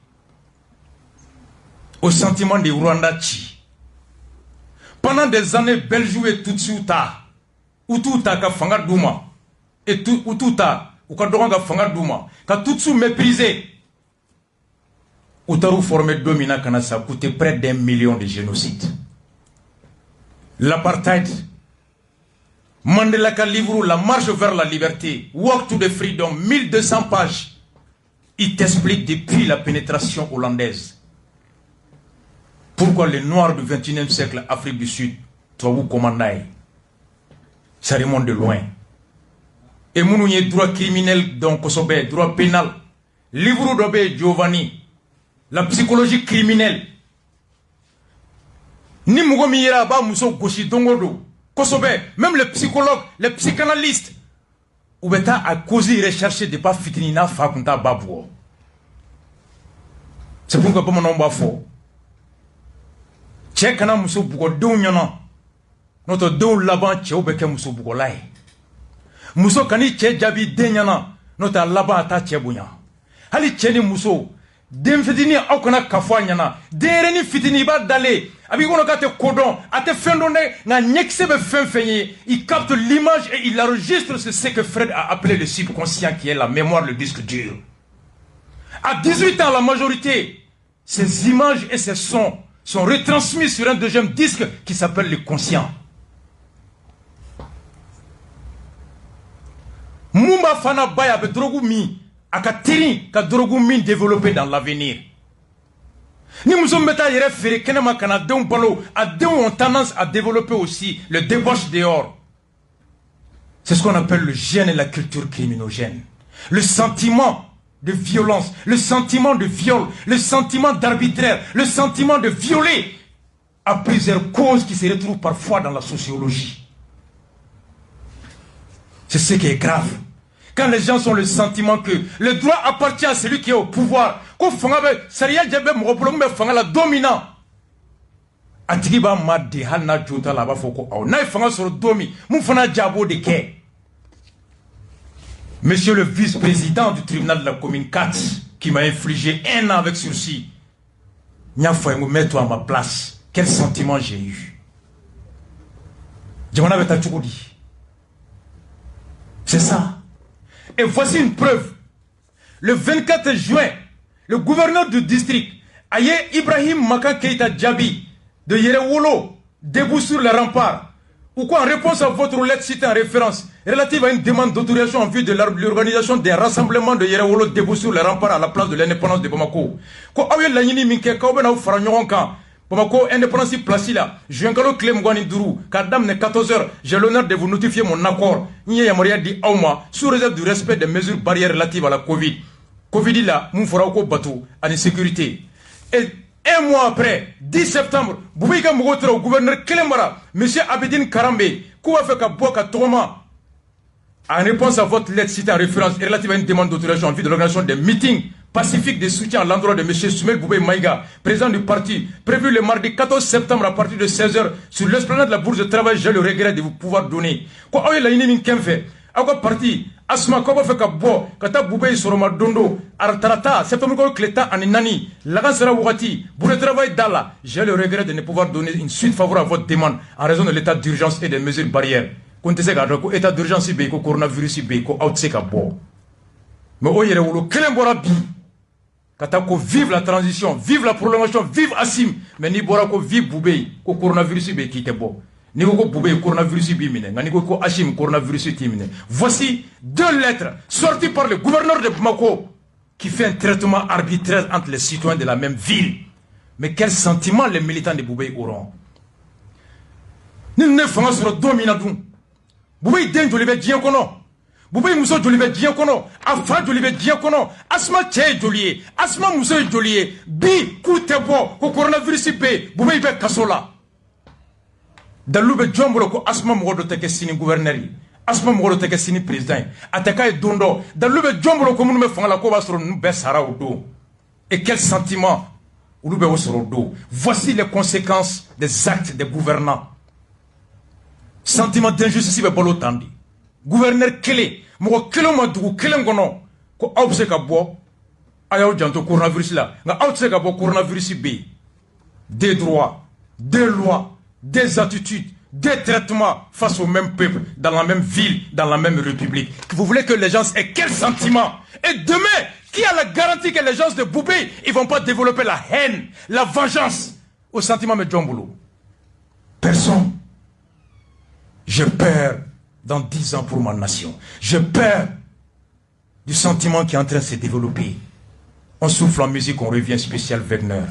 au sentiment de Rwanda Chi. Pendant des années, Belgique et Tutsuta, ou tout a fanga douma, et tout a, ou kadoranga fanga douma, ka Tutsu méprisé, ou tarou formé domina kana ça coûté près d'1 million de génocides. L'apartheid, Mandela ka livre La marche vers la liberté, Walk to the Freedom, 1200 pages, il t'explique depuis la pénétration hollandaise. Pourquoi les Noirs du 21e siècle, Afrique du Sud, toi vous commandez, ça remonte de loin. Et nous avons droit criminel dans Kosobe, droit pénal, livre d'Obé Giovanni, la psychologie criminelle. Ni Mugomi Yeraba Mousso Goshi Dongodo, Kosobe, même les psychologues, les psychanalystes, ou bêta à cause rechercher de pas fitinina fakunta babou. C'est pourquoi pour mon nom bafo. Cɛ kana muso bugɔ denw ɲɛna n'o tɛ denw laban cɛw bɛ kɛ muso bugɔla ye muso kan'i cɛ jaabi den ɲɛna n'o tɛ a laban a t'a cɛ bonya hali cɛ ni muso den fitinin aw kana kafo a ɲɛna denɲɛrɛnin fitinin I b'a dalen a b'i kɔnɔ k'a tɛ ko dɔn a tɛ fɛn dɔn dɛ nka ɲɛkisɛ bɛ fɛn fɛn ye il capte l'image et il enregistre ce que Fred a appelé le subconscient qui est la mémoire, le disque dur. À 18 ans la majorité ces images et ces sons sont retransmis sur un deuxième disque qui s'appelle le conscient. Mumba Fana Baya be drogu mi akatiri ka drogu mi développé dans l'avenir. Ni muso mbeta yere fere kenema kana denw balo a denw ont tendance à développer aussi le débauche dehors. C'est ce qu'on appelle le gène et la culture criminogène. Le sentiment de violence, le sentiment de viol, le sentiment d'arbitraire, le sentiment de violer à plusieurs causes qui se retrouvent parfois dans la sociologie. C'est ce qui est grave. Quand les gens ont le sentiment que le droit appartient à celui qui est au pouvoir, qu'on la dominant. Atigiba madi halna jota la ba foko aw na fanga sur domi mun fana jabo de ke. Monsieur le vice-président du tribunal de la commune 4 qui m'a infligé 1 an avec sursis. Nya foyengo, mets-toi à ma place. Quel sentiment j'ai eu. C'est ça. Et voici une preuve. Le 24 juin, le gouverneur du district, Aye Ibrahim Makan Keita Djabi, de Yerewolo, debout sur le rempart, ou quoi en réponse à votre lettre citée en référence, relative à une demande d'autorisation en vue de l'organisation des rassemblements de Yerewolo debout sur le rempart à la place de l'indépendance de Bamako. Ko awe la yini minke ka obena fara nyogon kan. Bamako indépendance place là. Junkalo Clem Gwani Duru, kadam ne 14h, j'ai l'honneur de vous notifier mon accord. Nye yamoria di auma sous réserve du respect des mesures barrières relatives à la Covid. Covid là, moun fara ko batou à sécurité. Et 1 mois après, 10 septembre, Boubiga Mougotra au gouverneur Kelembara, M. Abedin Karambe, Kouwa Feka Boka Toma, en réponse à votre lettre citée en référence relative à une demande d'autorisation en vue de l'organisation des meetings pacifiques de soutien à l'endroit de M. Soumel Boubé Maïga, président du parti, prévu le mardi 14 septembre à partir de 16h sur l'esplanade de la bourse de travail, j'ai le regret de vous pouvoir donner. Quoi, aïe, la yini fait. À quoi parti? Asma Koba Feka Bo, Kata Boubé Soroma Dondo, Artarata, septembre Kleta Aninani, Lagan Sera Wati, pour le travail d'Allah, j'ai le regret de ne pouvoir donner une suite favorable à votre demande en raison de l'état d'urgence et des mesures barrières. Kontese ka ko état d'urgence be ko coronavirus be ko outseka bo mais o yere wolo kelen bora bi kata ko vive la transition, vive la prolongation, vive Assim, mais ni bora ko vive Boubé ko coronavirus be ki te bo ni ko Boubé coronavirus bi mine ngani ko Assim coronavirus ti mine. Voici 2 lettres sorties par le gouverneur de Bamako qui fait un traitement arbitraire entre les citoyens de la même ville. Mais quel sentiment les militants de Boubé auront? Nous ne faisons sur le dominadou. Boubé den jolibe diyan kono. Boubé muso jolibe diyan kono. Afa jolibe diyan kono. Asma tche joliye. Asma muso joliye. Bi koute bo ko coronavirus be. Boubé be kasola. Dalube jombolo ko asma mogodo teke sini gouverneur. Asma mogodo teke sini président. Ataka e dondo. Dalube jombolo ko munu me fanga la ko ba soro nu be sara odo. Et quel sentiment ou be soro odo. Voici les conséquences des actes des gouvernants. Sentiment d'injustice be bolo tandi. Gouverneur Kele, mo kelo madugu kelen gono ko awse ka bo ayaw janto coronavirus la nga awse ka bo coronavirus be. Des droits, des lois, des attitudes, des traitements face au même peuple, dans la même ville, dans la même république. Vous voulez que les gens aient quel sentiment? Et demain, qui a la garantie que les gens de Boubé, ils vont pas développer la haine, la vengeance au sentiment de Djambolo? Personne. J'ai peur dans 10 ans pour ma nation. J'ai peur du sentiment qui est en train de se développer. On souffle en musique, on revient spécial Wagner.